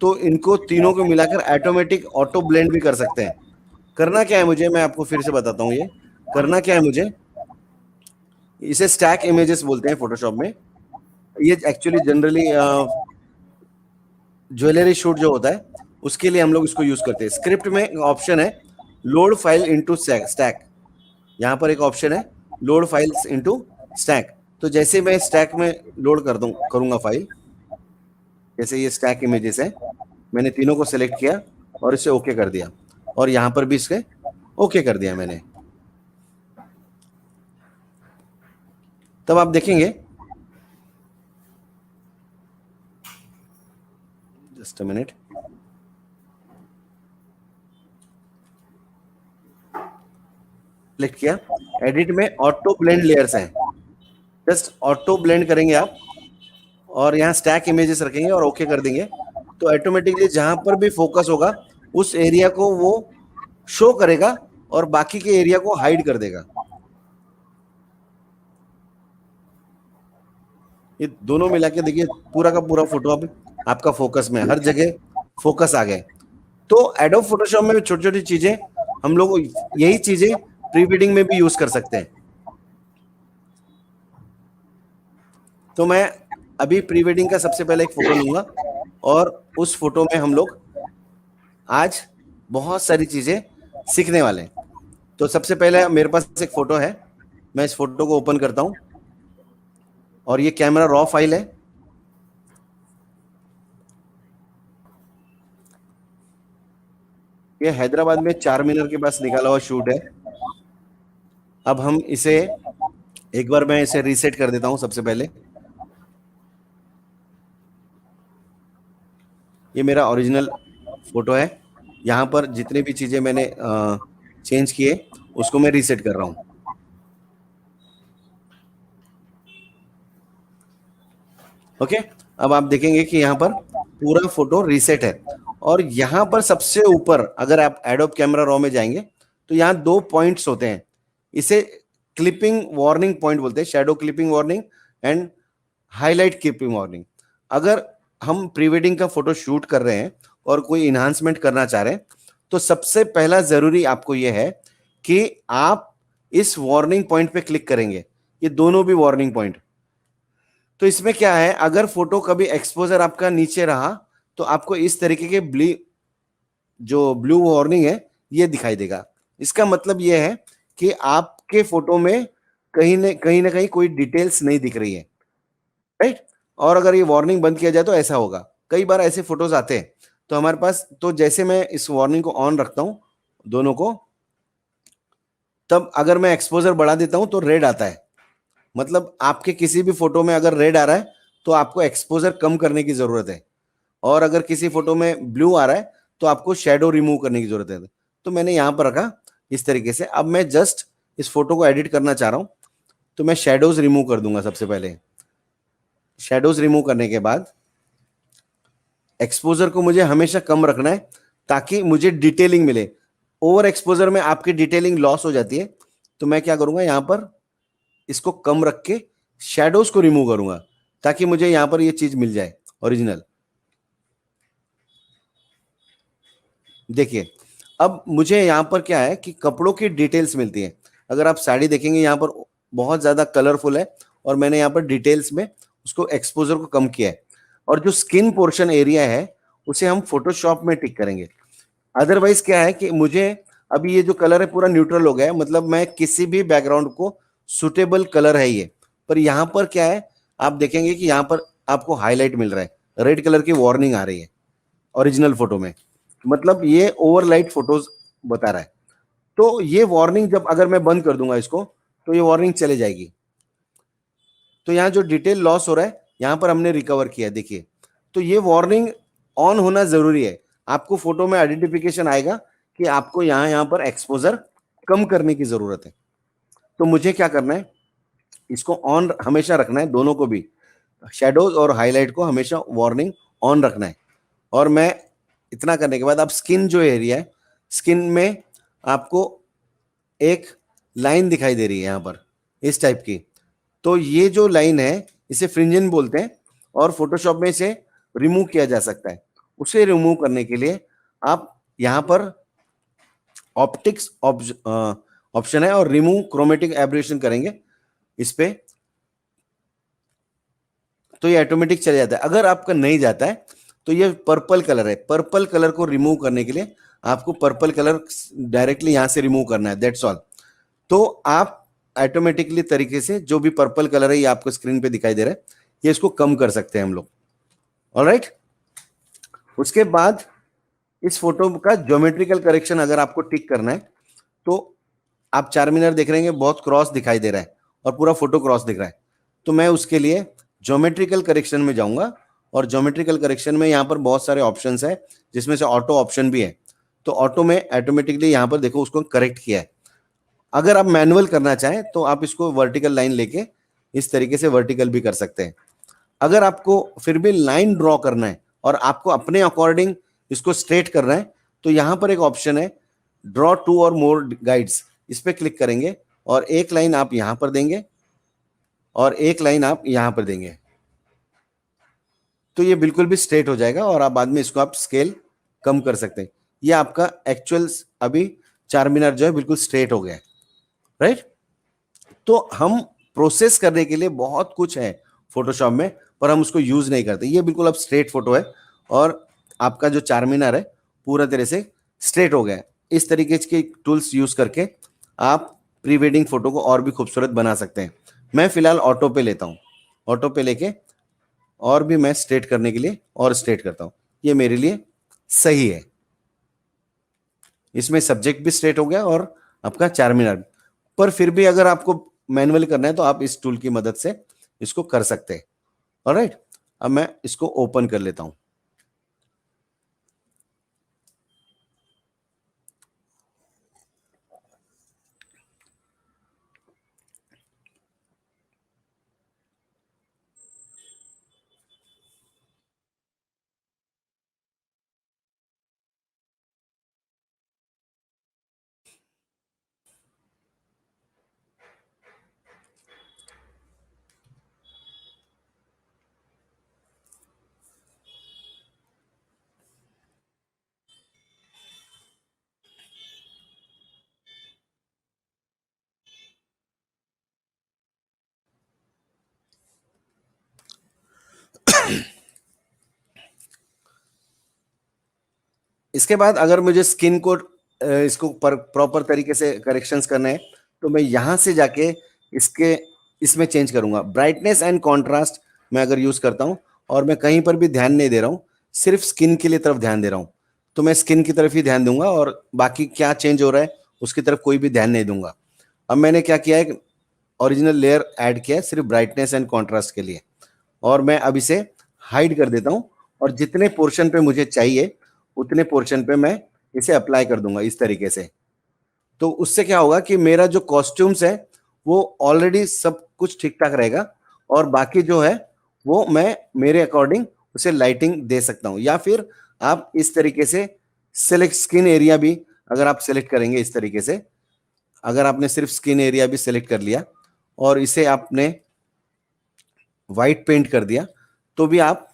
तो इनको तीनों को मिलाकर ऑटोमेटिक ऑटो ब्लेंड भी कर सकते हैं। करना क्या है मुझे, मैं आपको फिर से बताता हूँ। ये करना क्या है मुझे, इसे स्टैक इमेजेस बोलते हैं फोटोशॉप में। ये एक्चुअली जनरली ज्वेलरी शूट जो होता है उसके लिए हम लोग इसको यूज करते हैं। स्क्रिप्ट में ऑप्शन है लोड फाइल इनटू स्टैक, यहाँ पर एक ऑप्शन है लोड फाइल्स इनटू स्टैक। तो जैसे मैं स्टैक में लोड करूंगा फाइल, जैसे ये स्टैक इमेजेस है, मैंने तीनों को सिलेक्ट किया और इसे ओके कर दिया, और यहाँ पर भी इसके ओके कर दिया मैंने। तब आप देखेंगे, जस्ट अ मिनट, क्लिक किया, एडिट में ऑटो ब्लेंड लेयर्स हैं, जस्ट ऑटो ब्लेंड करेंगे आप और यहाँ स्टैक इमेजेस रखेंगे और ओके कर देंगे, तो ऑटोमेटिकली जहां पर भी फोकस होगा उस एरिया को वो शो करेगा और बाकी के एरिया को हाइड कर देगा। ये दोनों मिला के देखिए पूरा का पूरा फोटो अब आपका फोकस में, हर जगह फोकस आ गए। तो एडोब फोटोशॉप में छोटी छोटी चीजें हम लोग यही चीजें प्री वेडिंग में भी यूज कर सकते हैं। तो मैं अभी प्री वेडिंग का सबसे पहले एक फोटो लूंगा और उस फोटो में हम लोग आज बहुत सारी चीजें सीखने वाले हैं। तो सबसे पहले मेरे पास एक फोटो है, मैं इस फोटो को ओपन करता हूं और ये कैमरा रॉ फाइल है। ये हैदराबाद में चार मीनार के पास निकाला हुआ शूट है। अब हम इसे एक बार मैं इसे रीसेट कर देता हूं। सबसे पहले ये मेरा ओरिजिनल फोटो है, यहाँ पर जितने भी चीजें मैंने चेंज किए उसको मैं रीसेट कर रहा हूं। ओके, अब आप देखेंगे कि यहाँ पर पूरा फोटो रीसेट है और यहाँ पर सबसे ऊपर अगर आप एडोब कैमरा रॉ में जाएंगे तो यहाँ 2 पॉइंट्स होते हैं, इसे क्लिपिंग वार्निंग पॉइंट बोलते हैं, shadow clipping warning and highlight clipping warning. अगर हम प्री वेडिंग का फोटो शूट कर रहे हैं और कोई इन्हांसमेंट करना चाह रहे हैं तो सबसे पहला जरूरी आपको यह है कि आप इस वार्निंग पॉइंट पे क्लिक करेंगे, ये दोनों भी वार्निंग पॉइंट। तो इसमें क्या है, अगर फोटो कभी एक्सपोजर आपका नीचे रहा तो आपको इस तरीके के ब्लू वार्निंग है ये दिखाई देगा। इसका मतलब ये है कि आपके फोटो में कहीं ना कहीं कोई डिटेल्स नहीं दिख रही है, राइट। और अगर ये वार्निंग बंद किया जाए तो ऐसा होगा। कई बार ऐसे फोटोज आते हैं तो हमारे पास, तो जैसे मैं इस वार्निंग को ऑन रखता हूं दोनों को, तब अगर मैं एक्सपोजर बढ़ा देता हूं तो रेड आता है। मतलब आपके किसी भी फोटो में अगर रेड आ रहा है तो आपको एक्सपोजर कम करने की जरूरत है, और अगर किसी फोटो में ब्लू आ रहा है तो आपको शेडो रिमूव करने की जरूरत है। तो मैंने यहां पर रखा इस तरीके से। अब मैं जस्ट इस फोटो को एडिट करना चाह रहा हूं तो मैं शेडोज रिमूव कर दूंगा। सबसे पहले शेडोज रिमूव करने के बाद एक्सपोजर को मुझे हमेशा कम रखना है ताकि मुझे डिटेलिंग मिले। ओवर एक्सपोजर में आपकी डिटेलिंग लॉस हो जाती है। तो मैं क्या करूंगा, यहां पर इसको कम रख के शैडोज को रिमूव करूंगा ताकि मुझे यहां पर ये चीज मिल जाए ओरिजिनल। देखिए अब मुझे यहां पर क्या है कि कपड़ों की डिटेल्स मिलती है। अगर आप साड़ी देखेंगे यहां पर बहुत ज्यादा कलरफुल है और मैंने यहां पर डिटेल्स में उसको एक्सपोजर को कम किया है, और जो स्किन पोर्शन एरिया है उसे हम फोटोशॉप में टिक करेंगे। अदरवाइज क्या है कि मुझे अभी ये जो कलर है पूरा न्यूट्रल हो गया है, मतलब मैं किसी भी बैकग्राउंड को सुटेबल कलर है ये, पर यहाँ पर क्या है आप देखेंगे कि यहाँ पर आपको हाईलाइट मिल रहा है, रेड कलर की वार्निंग आ रही है। ओरिजिनल फोटो में, मतलब ये ओवरलाइट फोटोज बता रहा है। तो ये वार्निंग जब अगर मैं बंद कर दूंगा इसको तो ये वार्निंग चले जाएगी। तो यहाँ जो डिटेल लॉस हो रहा है यहाँ पर हमने रिकवर किया, देखिए। तो ये वार्निंग ऑन होना जरूरी है, आपको फोटो में आइडेंटिफिकेशन आएगा कि आपको यहाँ पर एक्सपोजर कम करने की जरूरत है। तो मुझे क्या करना है, इसको ऑन हमेशा रखना है, दोनों को भी, शेडोज और हाईलाइट को हमेशा वार्निंग ऑन रखना है। और मैं इतना करने के बाद अब स्किन जो एरिया है, स्किन में आपको एक लाइन दिखाई दे रही है यहाँ पर इस टाइप की। तो ये जो लाइन है इसे फ्रिंजन बोलते हैं और फोटोशॉप में इसे रिमूव किया जा सकता है। उसे रिमूव करने के लिए आप यहाँ पर ऑप्टिक्स ऑप्शन है और रिमूव क्रोमेटिक एब्रेशन करेंगे इस पे, तो ये ऑटोमेटिक चले जाता है। अगर आपका नहीं जाता है तो ये पर्पल कलर है, पर्पल कलर को रिमूव करने के लिए आपको पर्पल कलर डायरेक्टली यहां से रिमूव करना है, दैट्स ऑल। तो आप ऑटोमेटिकली तरीके से जो भी पर्पल कलर है ये आपको स्क्रीन पे दिखाई दे रहा है, ये इसको कम कर सकते हैं हम लोग। ऑलराइट, उसके बाद इस फोटो का ज्योमेट्रिकल करेक्शन अगर आपको टिक करना है तो आप चार मीनार देख रहे हैं, बहुत क्रॉस दिखाई दे रहा है और पूरा फोटो क्रॉस दिख रहा है। तो मैं उसके लिए ज्योमेट्रिकल करेक्शन में जाऊंगा और ज्योमेट्रिकल करेक्शन में यहाँ पर बहुत सारे ऑप्शंस है जिसमें से ऑटो ऑप्शन भी है। तो ऑटो में ऑटोमेटिकली यहाँ पर देखो उसको करेक्ट किया है। अगर आप मैनुअल करना चाहें तो आप इसको वर्टिकल लाइन लेके इस तरीके से वर्टिकल भी कर सकते हैं। अगर आपको फिर भी लाइन ड्रॉ करना है और आपको अपने अकॉर्डिंग इसको स्ट्रेट करना है तो यहाँ पर एक ऑप्शन है ड्रॉ टू और मोर गाइड्स, इस पर क्लिक करेंगे और एक लाइन आप यहां पर देंगे और एक लाइन आप यहां पर देंगे, तो ये बिल्कुल भी स्ट्रेट हो जाएगा और आप बाद में इसको आप स्केल कम कर सकते हैं। ये आपका एक्चुअल अभी चार मीनार जो है बिल्कुल स्ट्रेट हो गया है, राइट। तो हम प्रोसेस करने के लिए बहुत कुछ है फोटोशॉप में पर हम उसको यूज नहीं करते। ये बिल्कुल अब स्ट्रेट फोटो है और आपका जो चार मीनार है पूरा तरह से स्ट्रेट हो गया है। इस तरीके के टूल्स यूज करके आप प्री वेडिंग फोटो को और भी खूबसूरत बना सकते हैं। मैं फिलहाल ऑटो पे लेता हूँ, ऑटो पे लेके और भी मैं स्ट्रेट करने के लिए और स्ट्रेट करता हूँ, ये मेरे लिए सही है। इसमें सब्जेक्ट भी स्ट्रेट हो गया और आपका चार मीनार भी। पर फिर भी अगर आपको मैनुअली करना है तो आप इस टूल की मदद से इसको कर सकते हैं। ऑलराइट, अब मैं इसको ओपन कर लेता हूं। इसके बाद अगर मुझे स्किन को इसको प्रॉपर तरीके से करेक्शंस करने हैं तो मैं यहां से जाके इसमें चेंज करूंगा। ब्राइटनेस एंड कॉन्ट्रास्ट मैं अगर यूज करता हूं और मैं कहीं पर भी ध्यान नहीं दे रहा हूं, सिर्फ स्किन के लिए तरफ ध्यान दे रहा हूं, तो मैं स्किन की तरफ ही ध्यान दूंगा और बाकी क्या चेंज हो रहा है उसकी तरफ कोई भी ध्यान नहीं दूंगा। अब मैंने क्या किया है, ओरिजिनल लेयर ऐड किया है सिर्फ ब्राइटनेस एंड कॉन्ट्रास्ट के लिए और मैं अब इसे हाइड कर देता हूं और जितने पोर्शन पे मुझे चाहिए उतने पोर्शन पे मैं इसे अप्लाई कर दूंगा इस तरीके से। तो उससे क्या होगा कि मेरा जो कॉस्ट्यूम्स है वो ऑलरेडी सब कुछ ठीक ठाक रहेगा और बाकी जो है वो मैं मेरे अकॉर्डिंग उसे लाइटिंग दे सकता हूं। या फिर आप इस तरीके से सिलेक्ट स्किन एरिया भी अगर आप सिलेक्ट करेंगे इस तरीके से, अगर आपने सिर्फ स्किन एरिया भी सिलेक्ट कर लिया और इसे आपने व्हाइट पेंट कर दिया तो भी आप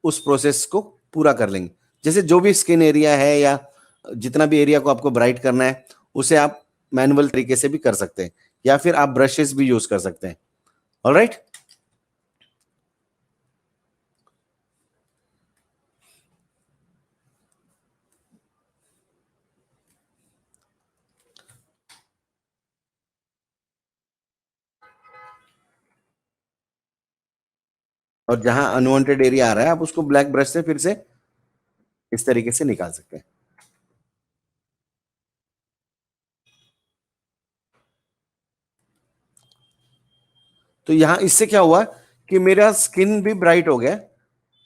उस प्रोसेस को पूरा कर लेंगे। जैसे जो भी स्किन एरिया है या जितना भी एरिया को आपको ब्राइट करना है उसे आप मैनुअल तरीके से भी कर सकते हैं या फिर आप ब्रशेस भी यूज कर सकते हैं। ऑलराइट, और जहां अनवांटेड एरिया आ रहा है आप उसको ब्लैक ब्रश से फिर से इस तरीके से निकाल सकते हैं। तो यहां इससे क्या हुआ कि मेरा स्किन भी ब्राइट हो गया,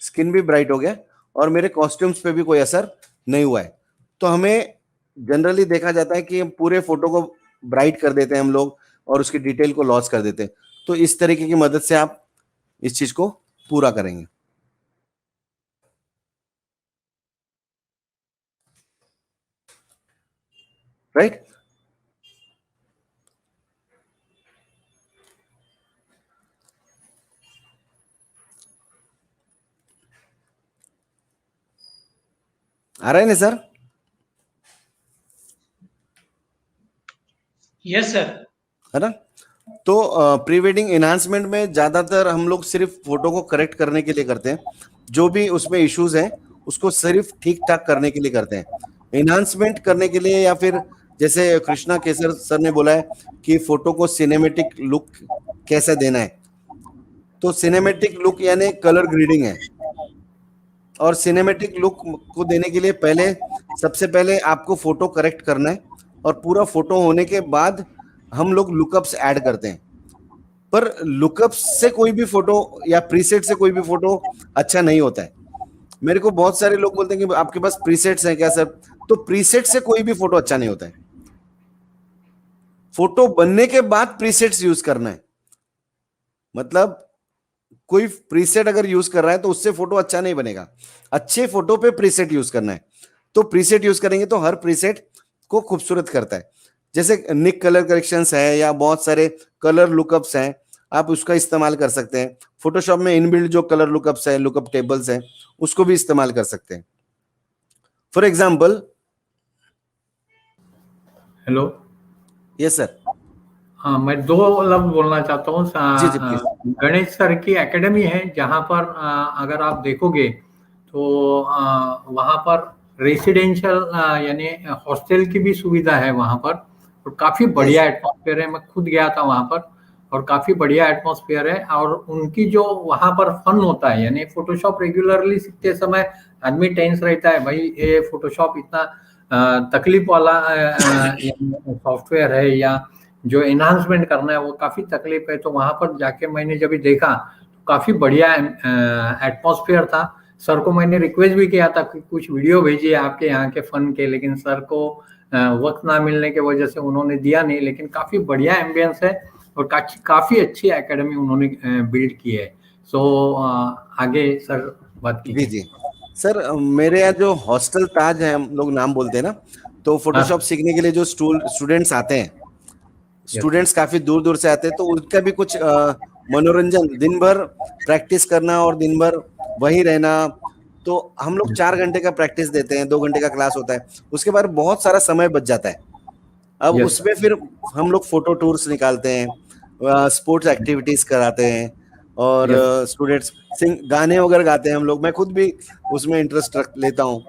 स्किन भी ब्राइट हो गया, और मेरे कॉस्ट्यूम्स पे भी कोई असर नहीं हुआ है। तो हमें जनरली देखा जाता है कि हम पूरे फोटो को ब्राइट कर देते हैं हम लोग, और उसकी डिटेल को लॉस कर देते हैं। तो इस तरीके की मदद से आप इस चीज को पूरा करेंगे, राइट। आ रहा है ना सर? Yes sir. है ना? तो प्री वेडिंग एनहांसमेंट में ज्यादातर हम लोग सिर्फ फोटो को करेक्ट करने के लिए करते हैं, जो भी उसमें इश्यूज हैं उसको सिर्फ ठीक ठाक करने के लिए करते हैं। एनहांसमेंट करने के लिए, या फिर जैसे कृष्णा केसर सर ने बोला है कि फोटो को सिनेमेटिक लुक कैसे देना है, तो सिनेमेटिक लुक यानी कलर ग्रेडिंग है। और सिनेमेटिक लुक को देने के लिए सबसे पहले आपको फोटो करेक्ट करना है, और पूरा फोटो होने के बाद हम लोग लुकअप्स ऐड करते हैं। पर लुकअप्स से कोई भी फोटो या प्रीसेट से कोई भी फोटो अच्छा नहीं होता है। मेरे को बहुत सारे लोग बोलते हैं कि आपके पास प्रीसेट्स हैं क्या सर? तो प्रीसेट से कोई भी फोटो अच्छा नहीं होता है। फोटो बनने के बाद प्रीसेट्स यूज करना है। मतलब कोई प्रीसेट अगर यूज कर रहा है तो उससे फोटो अच्छा नहीं बनेगा। अच्छे फोटो पे प्रीसेट यूज करना है। तो प्रीसेट यूज करेंगे तो हर प्रीसेट को खूबसूरत करता है। जैसे निक कलर करेक्शंस है, या बहुत सारे कलर लुकअप्स हैं, आप उसका इस्तेमाल कर सकते हैं। फोटोशॉप में इनबिल्ट जो कलर लुकअप्स है, लुकअप टेबल्स हैं, उसको भी इस्तेमाल कर सकते हैं। For example, hello. Yes sir. हाँ, मैं 2 लफ्ज बोलना चाहता हूँ। जी जी प्लीज। गणेश सर की एकेडमी है, जहाँ पर अगर आप देखोगे तो वहाँ पर रेसिडेंशियल यानी हॉस्टल की भी सुविधा है वहाँ पर, और काफ़ी बढ़िया एटमॉस्फेयर है। मैं खुद गया था वहाँ पर, और काफ़ी बढ़िया एटमॉस्फेयर है। और उनकी जो वहाँ पर फन होता है, यानी फोटोशॉप रेगुलरली सीखते समय आदमी टेंस रहता है, भाई ये फोटोशॉप इतना तकलीफ वाला सॉफ्टवेयर है, या जो एनहांसमेंट करना है वो काफी तकलीफ है। तो वहां पर जाके मैंने जब देखा तो काफी बढ़िया एटमॉस्फेयर था। सर को मैंने रिक्वेस्ट भी किया था कि कुछ वीडियो भेजिए आपके यहाँ के फन के, लेकिन सर को वक्त ना मिलने की वजह से उन्होंने दिया नहीं। लेकिन काफी बढ़िया एम्बियंस है, और काफी अच्छी एकेडमी उन्होंने बिल्ड की है। सो आगे सर बात जी कीजिए। जी सर, मेरे यहाँ जो हॉस्टल ताज है, हम लोग नाम बोलते हैं ना, तो फोटोशॉप सीखने के लिए जो स्टूडेंट्स आते हैं, स्टूडेंट्स काफी दूर दूर से आते हैं, तो उनका भी कुछ मनोरंजन, दिन भर प्रैक्टिस करना और दिन भर वहीं रहना। तो हम लोग 4 घंटे का प्रैक्टिस देते हैं, 2 घंटे का क्लास होता है, उसके बाद बहुत सारा समय बच जाता है। अब यस उसमें फिर हम लोग फोटो टूर्स निकालते हैं, स्पोर्ट्स एक्टिविटीज कराते हैं, और यस स्टूडेंट्स गाने वगैरह गाते हैं हम लोग। मैं खुद भी उसमें इंटरेस्ट रख लेता हूँ।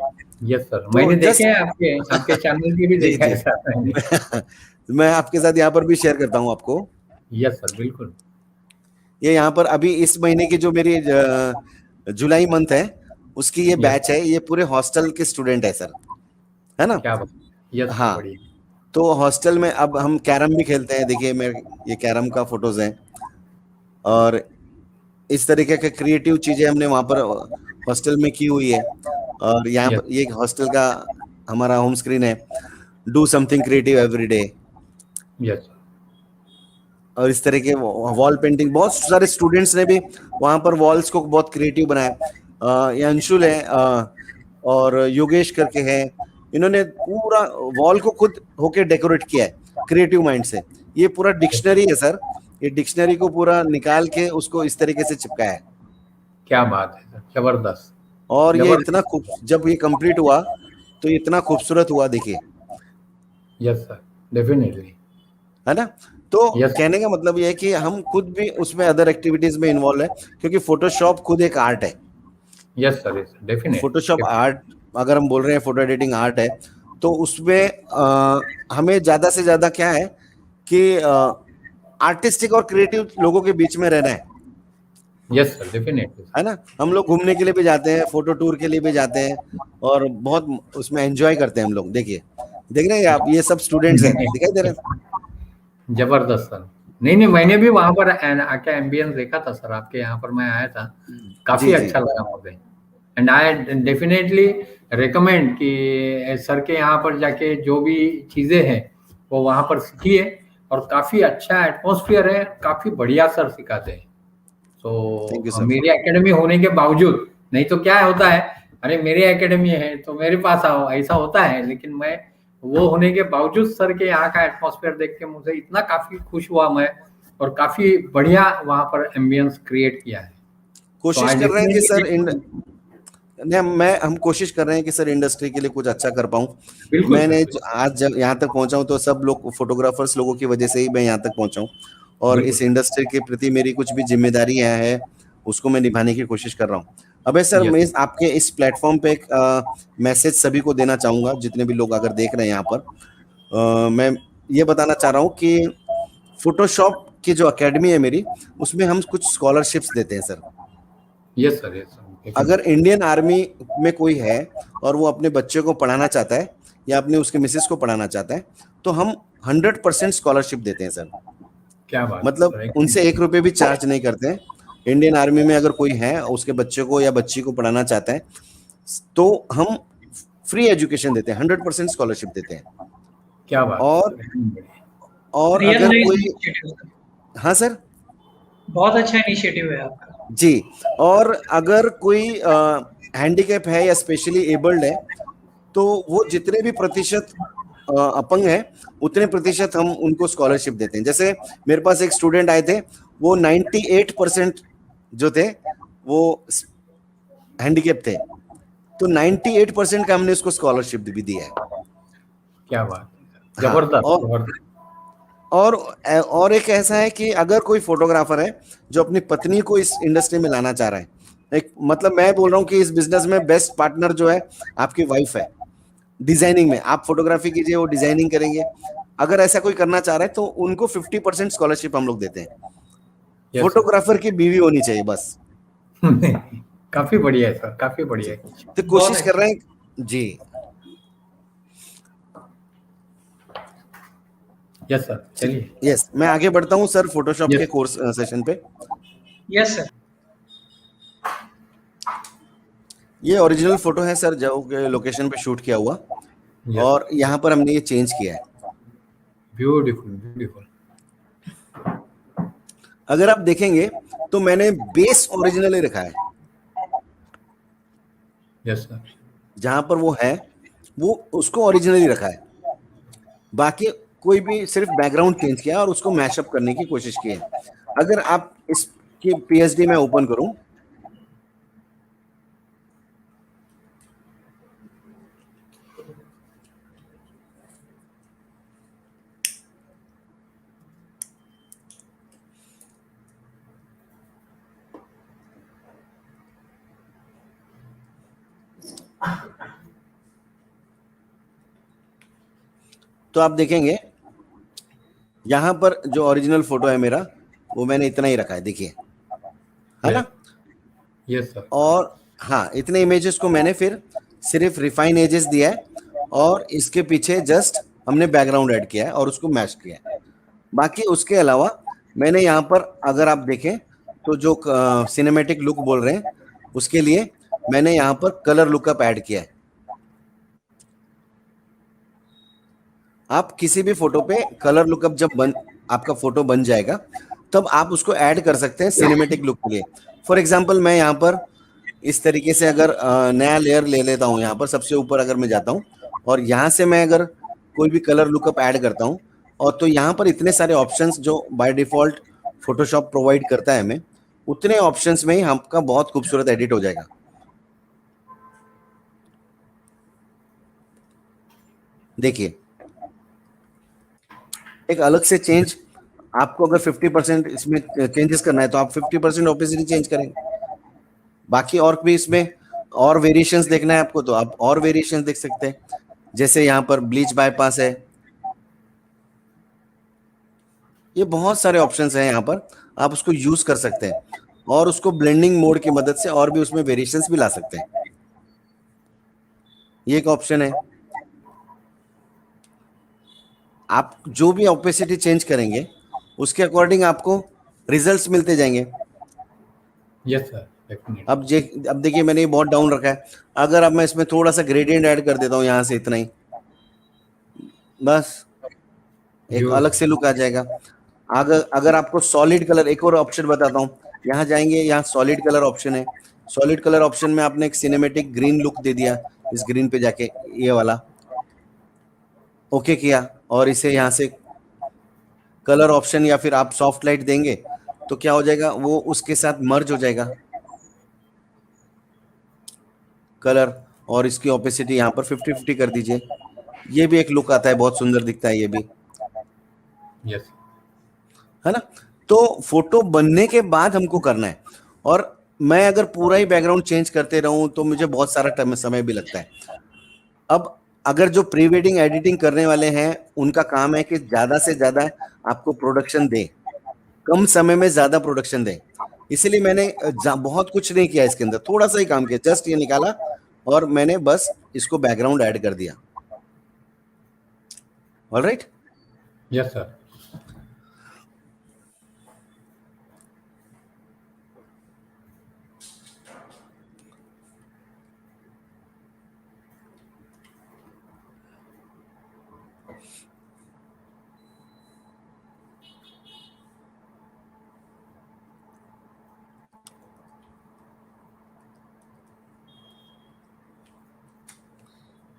यस सर, तो मैंने देखे जस्ट हैं आपके आपके चैनल की भी जी देखा जी है सर मैंने। मैं आपके साथ यहाँ पर भी शेयर करता हूँ आपको। यस सर, बिल्कुल। ये यहाँ पर अभी इस महीने की जो मेरी जुलाई मंथ है, उसकी ये यस, बैच है, ये पूरे हॉस्टल के स्टूडेंट है सर, है ना? क्या बात। यस सर, हाँ, बढ़िया। तो हॉस्टल में अब हम कैरम भी खेलते हैं। देखिए मेरे ये कैरम का फोटोज हैं, और इस तरीके के क्रिएटिव चीजें हमने वहां पर हॉस्टल में की हुई है। और यहाँ यस पर ये हॉस्टल का हमारा होम स्क्रीन है, do something creative every day. Yes sir. और इस तरह के वॉल पेंटिंग बहुत सारे स्टूडेंट्स ने भी वहां पर वॉल्स को बहुत क्रिएटिव बनाया। ये अंशुल है, और योगेश करके है, इन्होंने पूरा वॉल को खुद होके डेकोरेट किया है क्रिएटिव माइंड से। ये पूरा डिक्शनरी है सर, ये डिक्शनरी को पूरा निकाल के उसको इस तरीके से चिपकाया है। क्या बात है सर, जबरदस्त। और ये इतना जबरदस्त। खूब, जब ये कंप्लीट हुआ तो इतना खूबसूरत हुआ, देखिए, यस सर, डेफिनेटली। है ना? तो यस। कहने का मतलब ये है कि हम खुद भी उसमें अदर एक्टिविटीज में इन्वॉल्व है, क्योंकि फोटोशॉप खुद एक आर्ट है। Yes sir, yes Photoshop definitely. Art, अगर हम बोल रहे हैं फोटो एडिटिंग आर्ट है, तो उसमें हमें ज्यादा से ज्यादा क्या है कि आर्टिस्टिक और क्रिएटिव लोगों के बीच में रहना है। Yes sir, definitely. है ना? हम लोग घूमने के लिए भी जाते हैं, फोटो टूर के लिए भी जाते हैं और बहुत उसमें एंजॉय करते हैं हम लोग। देखिए, देख रहे हैं आप, ये सब स्टूडेंट्स हैं, दिखाई दे रहे हैं? जबरदस्त सर। नहीं नहीं, मैंने भी वहां पर आके एम्बियंस देखा था सर, आपके यहाँ पर मैं आया था, काफी जी जी अच्छा लगा मुझे। एंड आई डेफिनेटली रिकमेंड कि सर के यहाँ पर जाके जो भी चीजें हैं वो वहां पर सीखिए, और काफी अच्छा एटमोस्फियर है, काफी बढ़िया सर सिखाते हैं। थैंक यू तो सर। मेरी एकेडमी होने के बावजूद, नहीं तो क्या होता है, अरे मेरी एकेडमी है तो मेरे पास आओ, ऐसा होता है। लेकिन मैं वो होने के बावजूद सर के यहाँ का एटमॉस्फेयर देख के मुझे इतना काफी खुश हुआ मैं, और काफी बढ़िया वहां पर एम्बियंस क्रिएट किया है। तो कोशिश आई कर रहे हैं कि सर डेफिनेटली, हम कोशिश कर रहे हैं कि सर इंडस्ट्री के लिए कुछ अच्छा कर पाऊं। बिल्कुल सर, आज जब यहाँ तक पहुंचा हूं तो सब लोग फोटोग्राफर्स लोगों की वजह से ही मैं यहाँ तक पहुंचा हूं, और बिल्कुल इस इंडस्ट्री के प्रति मेरी कुछ भी जिम्मेदारियां है उसको मैं निभाने की कोशिश कर रहा हूँ। अबे सर, यस मैं आपके इस प्लेटफॉर्म पे एक मैसेज सभी को देना चाहूंगा, जितने भी लोग अगर देख रहे हैं यहाँ पर। मैं ये बताना चाह रहा हूँ कि फोटोशॉप की जो एकेडमी है मेरी, उसमें हम कुछ स्कॉलरशिप्स देते हैं sir. Yes sir, yes sir, अगर इंडियन आर्मी में कोई है और वो अपने बच्चे को पढ़ाना चाहता है या अपने उसके मिसेस को पढ़ाना चाहता है, तो हम 100% स्कॉलरशिप देते हैं सर। क्या बात है मतलब सर, उनसे 1 रुपए भी चार्ज नहीं करते हैं। इंडियन आर्मी में अगर कोई है उसके बच्चे को या बच्ची को पढ़ाना चाहता है, तो हम फ्री एजुकेशन देते हैं, 100% स्कॉलरशिप देते हैं। क्या बात और है। और रियल अगर नाइस कोई, इनिशिएटिव सर, हाँ सर बहुत अच्छा इनिशिएटिव है आपका। जी, और अगर कोई हैंडीकैप है या स्पेशली एबल्ड है, तो वो जितने भी प्रतिशत अपंग है उतने प्रतिशत हम उनको स्कॉलरशिप देते हैं। जैसे मेरे पास एक स्टूडेंट आए थे, वो 98% जो थे वो हैंडीकैप थे, तो 98% का हमने उसको स्कॉलरशिप भी दिया है। क्या बात है, हाँ, जबरदस्त जबरदस्त। और एक ऐसा है कि अगर कोई फोटोग्राफर है जो अपनी पत्नी को इस इंडस्ट्री में लाना चाह रहा है, एक मतलब मैं बोल रहा हूँ कि इस बिजनेस में बेस्ट पार्टनर जो है आपकी वाइफ है। डिजाइनिंग में आप फोटोग्राफी कीजिए, वो डिजाइनिंग करेंगे। अगर ऐसा कोई करना चाह रहा है तो उनको 50% स्कॉलरशिप हम लोग देते हैं। Yes sir. फोटोग्राफर की बीवी होनी चाहिए बस। काफी बढ़िया है सर, काफी बढ़िया जी, है। तो बहुत कोशिश कर अच्छा। रहे हैं जी। यस सर, चलिए। यस, मैं आगे बढ़ता हूँ सर फोटोशॉप के यस कोर्स सेशन पे। Yes sir. ये ओरिजिनल फोटो है सर जो लोकेशन पे शूट किया हुआ, यस, और यहाँ पर हमने ये चेंज किया है। Beautiful beautiful. अगर आप देखेंगे तो मैंने बेस ओरिजिनल ही रखा है। यस सर, जहां पर वो है वो उसको ओरिजिनली रखा है, बाकी कोई भी सिर्फ बैकग्राउंड चेंज किया और उसको मैशअप करने की कोशिश की है। अगर आप इसकी पीएचडी में ओपन करूं, तो आप देखेंगे यहां पर जो ओरिजिनल फोटो है मेरा, वो मैंने इतना ही रखा है, देखिए, है ना? यस सर, और हाँ, इतने इमेजेस को मैंने फिर सिर्फ रिफाइन एजेस दिया है और इसके पीछे जस्ट हमने बैकग्राउंड ऐड किया है और उसको मैच किया है। बाकी उसके अलावा मैंने यहाँ पर अगर आप देखें तो जो सिनेमैटिक लुक बोल रहे हैं उसके लिए मैंने यहाँ पर कलर लुकअप ऐड किया है। आप किसी भी फोटो पे कलर लुकअप जब आपका फोटो बन जाएगा तब आप उसको ऐड कर सकते हैं सिनेमैटिक लुक के लिए। फॉर एग्जांपल मैं यहाँ पर इस तरीके से अगर नया लेयर ले लेता हूँ, यहाँ पर सबसे ऊपर अगर मैं जाता हूँ और यहाँ से मैं अगर कोई भी कलर लुकअप ऐड करता हूँ, और तो यहाँ पर इतने सारे ऑप्शंस जो बाय डिफॉल्ट फोटोशॉप प्रोवाइड करता है हमें, उतने ऑप्शंस में ही आपका बहुत खूबसूरत एडिट हो जाएगा। देखिए, एक अलग से चेंज आपको अगर 50% इसमें चेंजेस करना है तो आप 50% ऑब्वियसली चेंज करेंगे। बाकी और भी इसमें और वेरिएशंस देखना है आपको तो आप और वेरिएशंस देख सकते हैं। जैसे यहाँ पर ब्लीच बाईपास है, ये बहुत सारे ऑप्शंस हैं यहाँ पर, आप उसको यूज कर सकते हैं। और उसको ब्लेंडिंग मोड की मदद से और भी उसमें वेरिएशंस भी ला सकते हैं। ये एक ऑप्शन है। आप जो भी ओपेसिटी चेंज करेंगे उसके अकॉर्डिंग आपको रिजल्ट्स मिलते जाएंगे। Yes sir, definitely. अब देखिए मैंने ये बहुत डाउन रखा है, अगर अब मैं इसमें थोड़ा सा ग्रेडियंट ऐड कर देता हूँ यहाँ से इतना ही, बस एक अलग से लुक आ जाएगा। अगर आपको सॉलिड कलर, एक और ऑप्शन बताता हूँ, यहाँ जाएंगे, यहाँ सॉलिड कलर ऑप्शन है। सॉलिड कलर ऑप्शन में आपने एक सिनेमेटिक ग्रीन लुक दे दिया, इस ग्रीन पे जाके ये वाला ओके किया, और इसे यहाँ से कलर ऑप्शन या फिर आप सॉफ्ट लाइट देंगे तो क्या हो जाएगा, वो उसके साथ मर्ज हो जाएगा कलर। और इसकी ओपेसिटी यहाँ पर 50-50 कर दीजिए, ये भी एक लुक आता है, बहुत सुंदर दिखता है ये भी, यस, है ना। तो फोटो बनने के बाद हमको करना है, और मैं अगर पूरा ही बैकग्राउंड चेंज करते रहूं तो मुझे बहुत सारा समय भी लगता है। अब अगर जो प्री वेडिंग एडिटिंग करने वाले हैं उनका काम है कि ज्यादा से ज्यादा आपको प्रोडक्शन दे, कम समय में ज्यादा प्रोडक्शन दे, इसलिए मैंने बहुत कुछ नहीं किया इसके अंदर, थोड़ा सा ही काम किया, जस्ट ये निकाला और मैंने बस इसको बैकग्राउंड ऐड कर दिया। Alright, yes sir.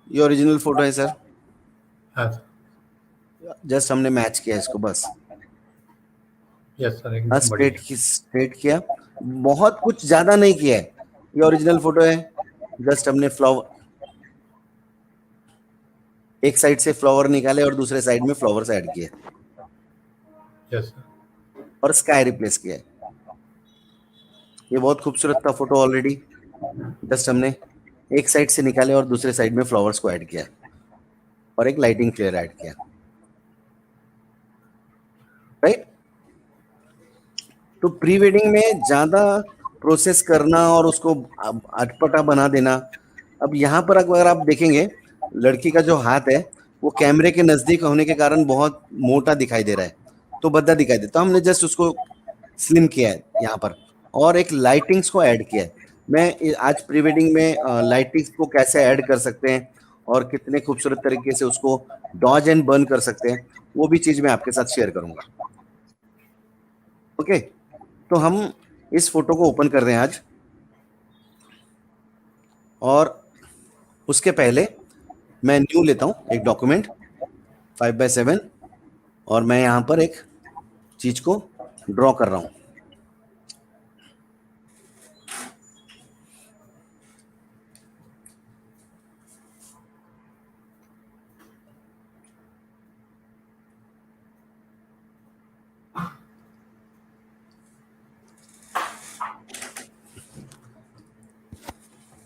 ये ओरिजिनल फोटो है सर, हाँ सर, जस्ट हमने मैच किया इसको बस। यस सर, एकदम बढ़िया। स्ट्रेट किया, बहुत कुछ ज्यादा नहीं किया है, ये ओरिजिनल फोटो है। जस्ट हमने फ्लावर, एक साइड से फ्लावर निकाले और दूसरे साइड में फ्लावर्स ऐड किए, यस सर, और स्काई रिप्लेस किया है। ये बहुत खूबसूरत था फोटो ऑलरेडी, जस्ट हमने एक साइड से निकाले और दूसरे साइड में फ्लावर्स को ऐड किया और एक लाइटिंग फ्लेयर ऐड किया, राइट। तो प्री वेडिंग में ज्यादा प्रोसेस करना और उसको अटपटा बना देना। अब यहाँ पर अगर आप देखेंगे, लड़की का जो हाथ है वो कैमरे के नजदीक होने के कारण बहुत मोटा दिखाई दे रहा है, तो भद्दा दिखाई देता, तो हमने जस्ट उसको स्लिम किया है यहाँ पर, और एक लाइटिंग्स को ऐड किया है। मैं आज प्री वेडिंग में लाइटिंग्स को कैसे ऐड कर सकते हैं और कितने खूबसूरत तरीके से उसको डॉज एंड बर्न कर सकते हैं, वो भी चीज मैं आपके साथ शेयर करूंगा। ओके, तो हम इस फोटो को ओपन कर रहे हैं आज, और उसके पहले मैं न्यू लेता हूं एक डॉक्यूमेंट 5x7, और मैं यहां पर एक चीज को ड्रॉ कर रहा हूं।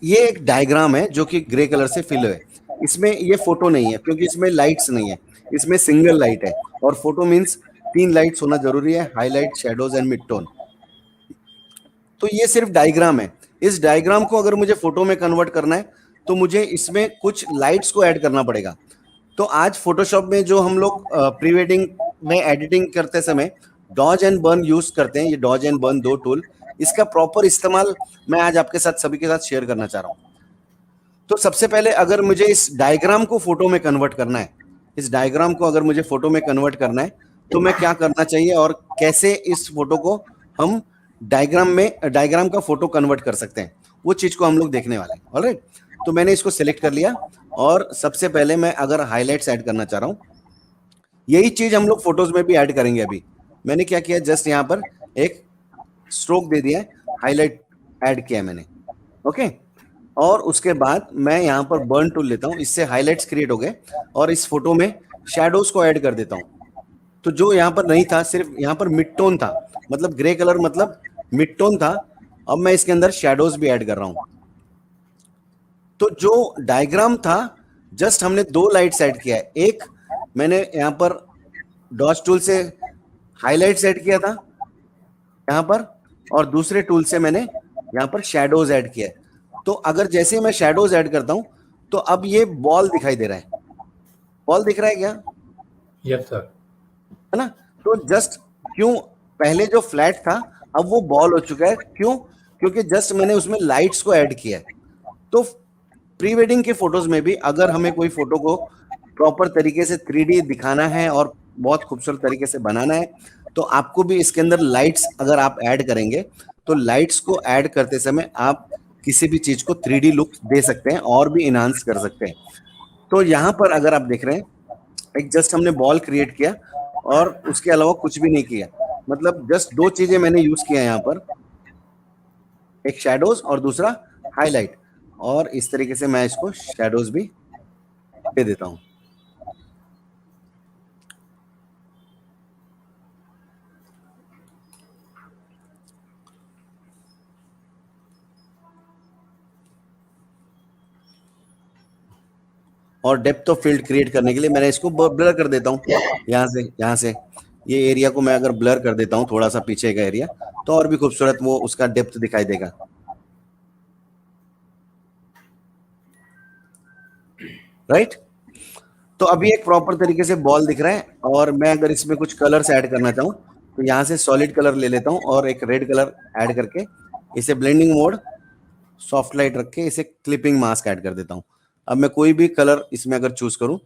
ये एक डायग्राम है जो कि ग्रे कलर से फिल है, इसमें ये फोटो नहीं है क्योंकि इसमें लाइट्स नहीं है, इसमें सिंगल लाइट है, और फोटो मींस 3 लाइट्स होना जरूरी है, highlight, shadows and mid tone. तो ये सिर्फ डायग्राम है, इस डायग्राम को अगर मुझे फोटो में कन्वर्ट करना है तो मुझे इसमें कुछ लाइट्स को ऐड करना पड़ेगा। तो आज फोटोशॉप में जो हम लोग प्री वेडिंग में एडिटिंग करते समय डॉज एंड बर्न यूज करते हैं, ये डॉज एंड बर्न 2 टूल, इसका प्रॉपर इस्तेमाल मैं आज आपके साथ, सभी के साथ शेयर करना चाह रहा हूं। तो सबसे पहले अगर मुझे इस डायग्राम को फोटो में कन्वर्ट करना है, इस डायग्राम को अगर मुझे फोटो में कन्वर्ट करना है तो मैं क्या करना चाहिए और कैसे इस फोटो को हम डायग्राम का फोटो कन्वर्ट कर सकते हैं, वो चीज को हम लोग देखने वाले हैं। ऑलराइट, तो मैंने इसको सिलेक्ट कर लिया, और सबसे पहले मैं अगर हाईलाइट्स ऐड करना चाह रहा हूं, यही चीज हम लोग फोटोज में भी ऐड करेंगे। अभी मैंने क्या किया, जस्ट यहाँ पर एक स्ट्रोक दे दिया है, हाईलाइट ऐड किया मैंने, ओके। और उसके बाद मैं यहाँ पर बर्न टूल लेता हूँ, इससे हाईलाइट्स क्रिएट हो गए, और इस फोटो में शैडोज को ऐड कर देता हूँ। तो जो यहाँ पर नहीं था, सिर्फ यहाँ पर मिड टोन था, मतलब ग्रे कलर मतलब मिड टोन था, अब मैं इसके अंदर शैडोज भी ऐड कर रहा हूँ। तो जो डायग्राम था, जस्ट हमने 2 लाइट्स ऐड किया है, एक मैंने यहाँ पर डॉज टूल से हाईलाइट्स ऐड किया था यहाँ पर, और दूसरे टूल से मैंने यहाँ पर शेडोज ऐड किया है। तो अगर जैसे मैं शेडोज ऐड करता हूं तो अब ये बॉल दिखाई दे रहा है। बॉल दिख रहा है क्या? Yes sir. है ना? तो जस्ट क्यों पहले जो फ्लैट था अब वो बॉल हो चुका है, क्यों? क्योंकि जस्ट मैंने उसमें लाइट्स को ऐड किया है। तो प्री वेडिंग के फोटोज में भी अगर हमें कोई फोटो को प्रॉपर तरीके से 3D दिखाना है और बहुत खूबसूरत तरीके से बनाना है तो आपको भी इसके अंदर लाइट्स अगर आप ऐड करेंगे तो लाइट्स को ऐड करते समय आप किसी भी चीज को 3D लुक दे सकते हैं और भी इनहांस कर सकते हैं। तो यहाँ पर अगर आप देख रहे हैं एक जस्ट हमने बॉल क्रिएट किया और उसके अलावा कुछ भी नहीं किया, मतलब जस्ट दो चीजें मैंने यूज किया यहाँ पर, एक शैडोज और दूसरा हाईलाइट। और इस तरीके से मैं इसको शैडोज भी दे देता हूं। और डेप्थ ऑफ फील्ड क्रिएट करने के लिए मैंने इसको ब्लर कर देता हूं। यहाँ से ये एरिया को मैं अगर ब्लर कर देता हूं, थोड़ा सा पीछे का एरिया, तो और भी खूबसूरत वो उसका डेप्थ दिखाई देगा। राइट? तो अभी एक प्रॉपर तरीके से बॉल दिख रहा है और मैं अगर इसमें कुछ कलर्स ऐड करना चाहूँ तो यहाँ से सॉलिड कलर ले लेता हूँ और एक रेड कलर ऐड करके इसे ब्लेंडिंग मोड सॉफ्ट लाइट रख के इसे क्लिपिंग मास्क ऐड कर देता हूँ। अब मैं कोई भी कलर इसमें अगर चूज करूं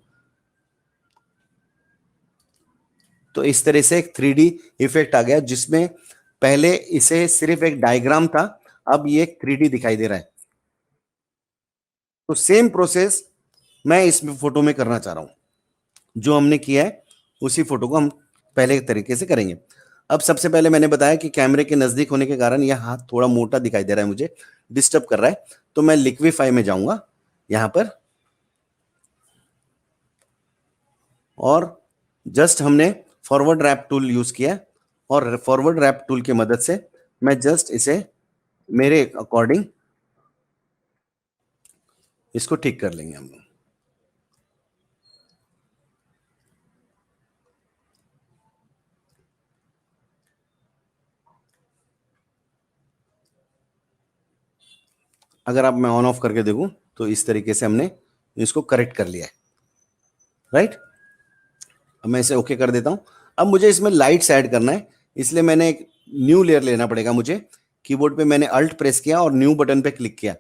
तो इस तरह से एक 3D इफेक्ट आ गया, जिसमें पहले इसे सिर्फ एक डायग्राम था, अब ये एक 3D दिखाई दे रहा है। तो सेम प्रोसेस मैं इस फोटो में करना चाह रहा हूं। जो हमने किया है उसी फोटो को हम पहले तरीके से करेंगे। अब सबसे पहले मैंने बताया कि कैमरे के नजदीक होने के कारण यह हाथ थोड़ा मोटा दिखाई दे रहा है, मुझे डिस्टर्ब कर रहा है। तो मैं लिक्विफाई में जाऊंगा यहां पर और जस्ट हमने फॉरवर्ड रैप टूल यूज किया और फॉरवर्ड रैप टूल की मदद से मैं जस्ट इसे मेरे अकॉर्डिंग इसको ठीक कर लेंगे हम लोग। अगर आप मैं ऑन ऑफ करके देखूं तो इस तरीके से हमने इसको करेक्ट कर लिया है। राइट? अब मैं इसे ओके कर देता हूं। अब मुझे इसमें लाइट्स ऐड करना है, इसलिए मैंने एक न्यू लेयर लेना पड़ेगा मुझे। कीबोर्ड पे मैंने अल्ट प्रेस किया और न्यू बटन पे क्लिक किया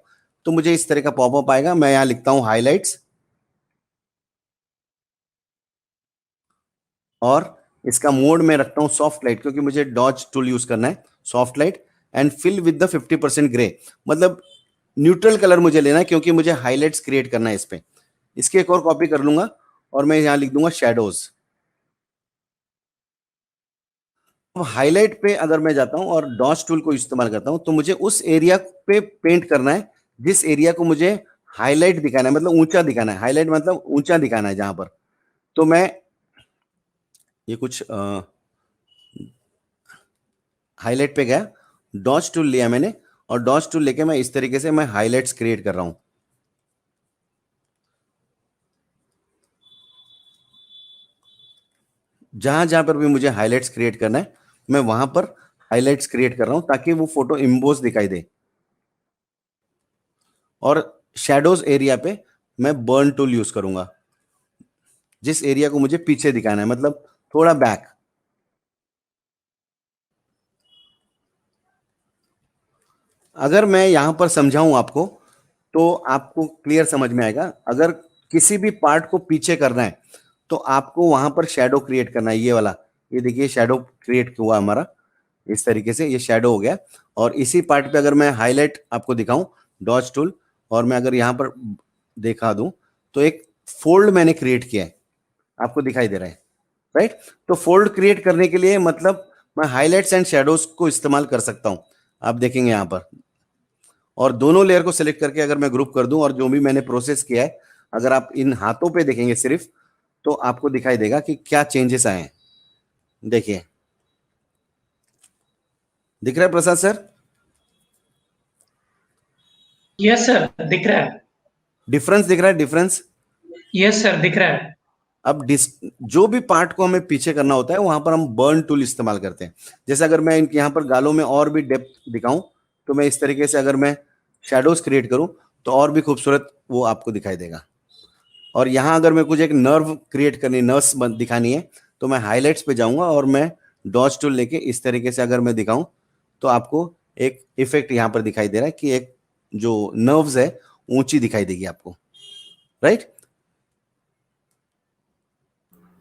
तो मुझे इस तरह का पॉपअप आएगा। मैं यहां लिखता हूं हाइलाइट्स और इसका मोड में रखता हूं सॉफ्ट लाइट, क्योंकि मुझे डॉज टूल यूज करना है। Soft light and fill with the 50% grey, मतलब न्यूट्रल कलर मुझे लेना है क्योंकि मुझे हाइलाइट्स क्रिएट करना है इस पे। इसकी एक और कॉपी कर लूंगा और मैं यहां लिख दूंगा शेडोज। अब हाईलाइट पे अगर मैं जाता हूं और डॉज टूल को इस्तेमाल करता हूं तो मुझे उस एरिया पे पेंट करना है जिस एरिया को मुझे हाईलाइट दिखाना है, मतलब ऊंचा दिखाना है। हाईलाइट मतलब ऊंचा दिखाना है जहां पर। तो मैं ये कुछ हाईलाइट पे गया, डॉज टूल लिया मैंने और डॉज टूल लेके मैं इस तरीके से मैं हाईलाइट्स क्रिएट कर रहा हूं। जहां जहां पर भी मुझे हाईलाइट्स क्रिएट करना है मैं वहां पर हाईलाइट्स क्रिएट कर रहा हूं ताकि वो फोटो इम्बोस दिखाई दे। और शैडोज एरिया पे मैं बर्न टूल यूज करूंगा, जिस एरिया को मुझे पीछे दिखाना है, मतलब थोड़ा बैक। अगर मैं यहां पर समझाऊं आपको तो आपको क्लियर समझ में आएगा। अगर किसी भी पार्ट को पीछे करना है तो आपको वहां पर शैडो क्रिएट करना है। ये वाला, ये देखिए शैडो क्रिएट हुआ हमारा, इस तरीके से ये शैडो हो गया। और इसी पार्ट पे अगर मैं हाईलाइट आपको दिखाऊं डॉज टूल और मैं अगर यहां पर दिखा दूं तो एक फोल्ड मैंने क्रिएट किया है, आपको दिखाई दे रहा है। राइट? तो फोल्ड क्रिएट करने के लिए मतलब मैं हाईलाइट्स एंड शैडोज को इस्तेमाल कर सकता हूं। आप देखेंगे यहां पर, और दोनों लेयर को सिलेक्ट करके अगर मैं ग्रुप कर दूं और जो भी मैंने प्रोसेस किया है अगर आप इन हाथों पे देखेंगे सिर्फ तो आपको दिखाई देगा कि क्या चेंजेस आए हैं। देखिए, दिख रहा है प्रसाद सर? यस सर, दिख रहा है। डिफरेंस दिख रहा है? डिफरेंस यस सर, दिख रहा है। अब जो भी पार्ट को हमें पीछे करना होता है वहां पर हम बर्न टूल इस्तेमाल करते हैं। जैसे अगर मैं इनके यहाँ पर गालों में और भी डेप्थ दिखाऊं तो मैं इस तरीके से अगर मैं शेडोज क्रिएट करूं तो और भी खूबसूरत वो आपको दिखाई देगा। और यहाँ अगर मैं कुछ एक नर्व क्रिएट करनी, नर्व्स दिखानी है तो मैं हाईलाइट्स पे जाऊंगा और मैं डॉज टूल लेके इस तरीके से अगर मैं दिखाऊं तो आपको एक इफेक्ट यहाँ पर दिखाई दे रहा है कि एक जो नर्व्स है ऊंची दिखाई देगी आपको, राइट?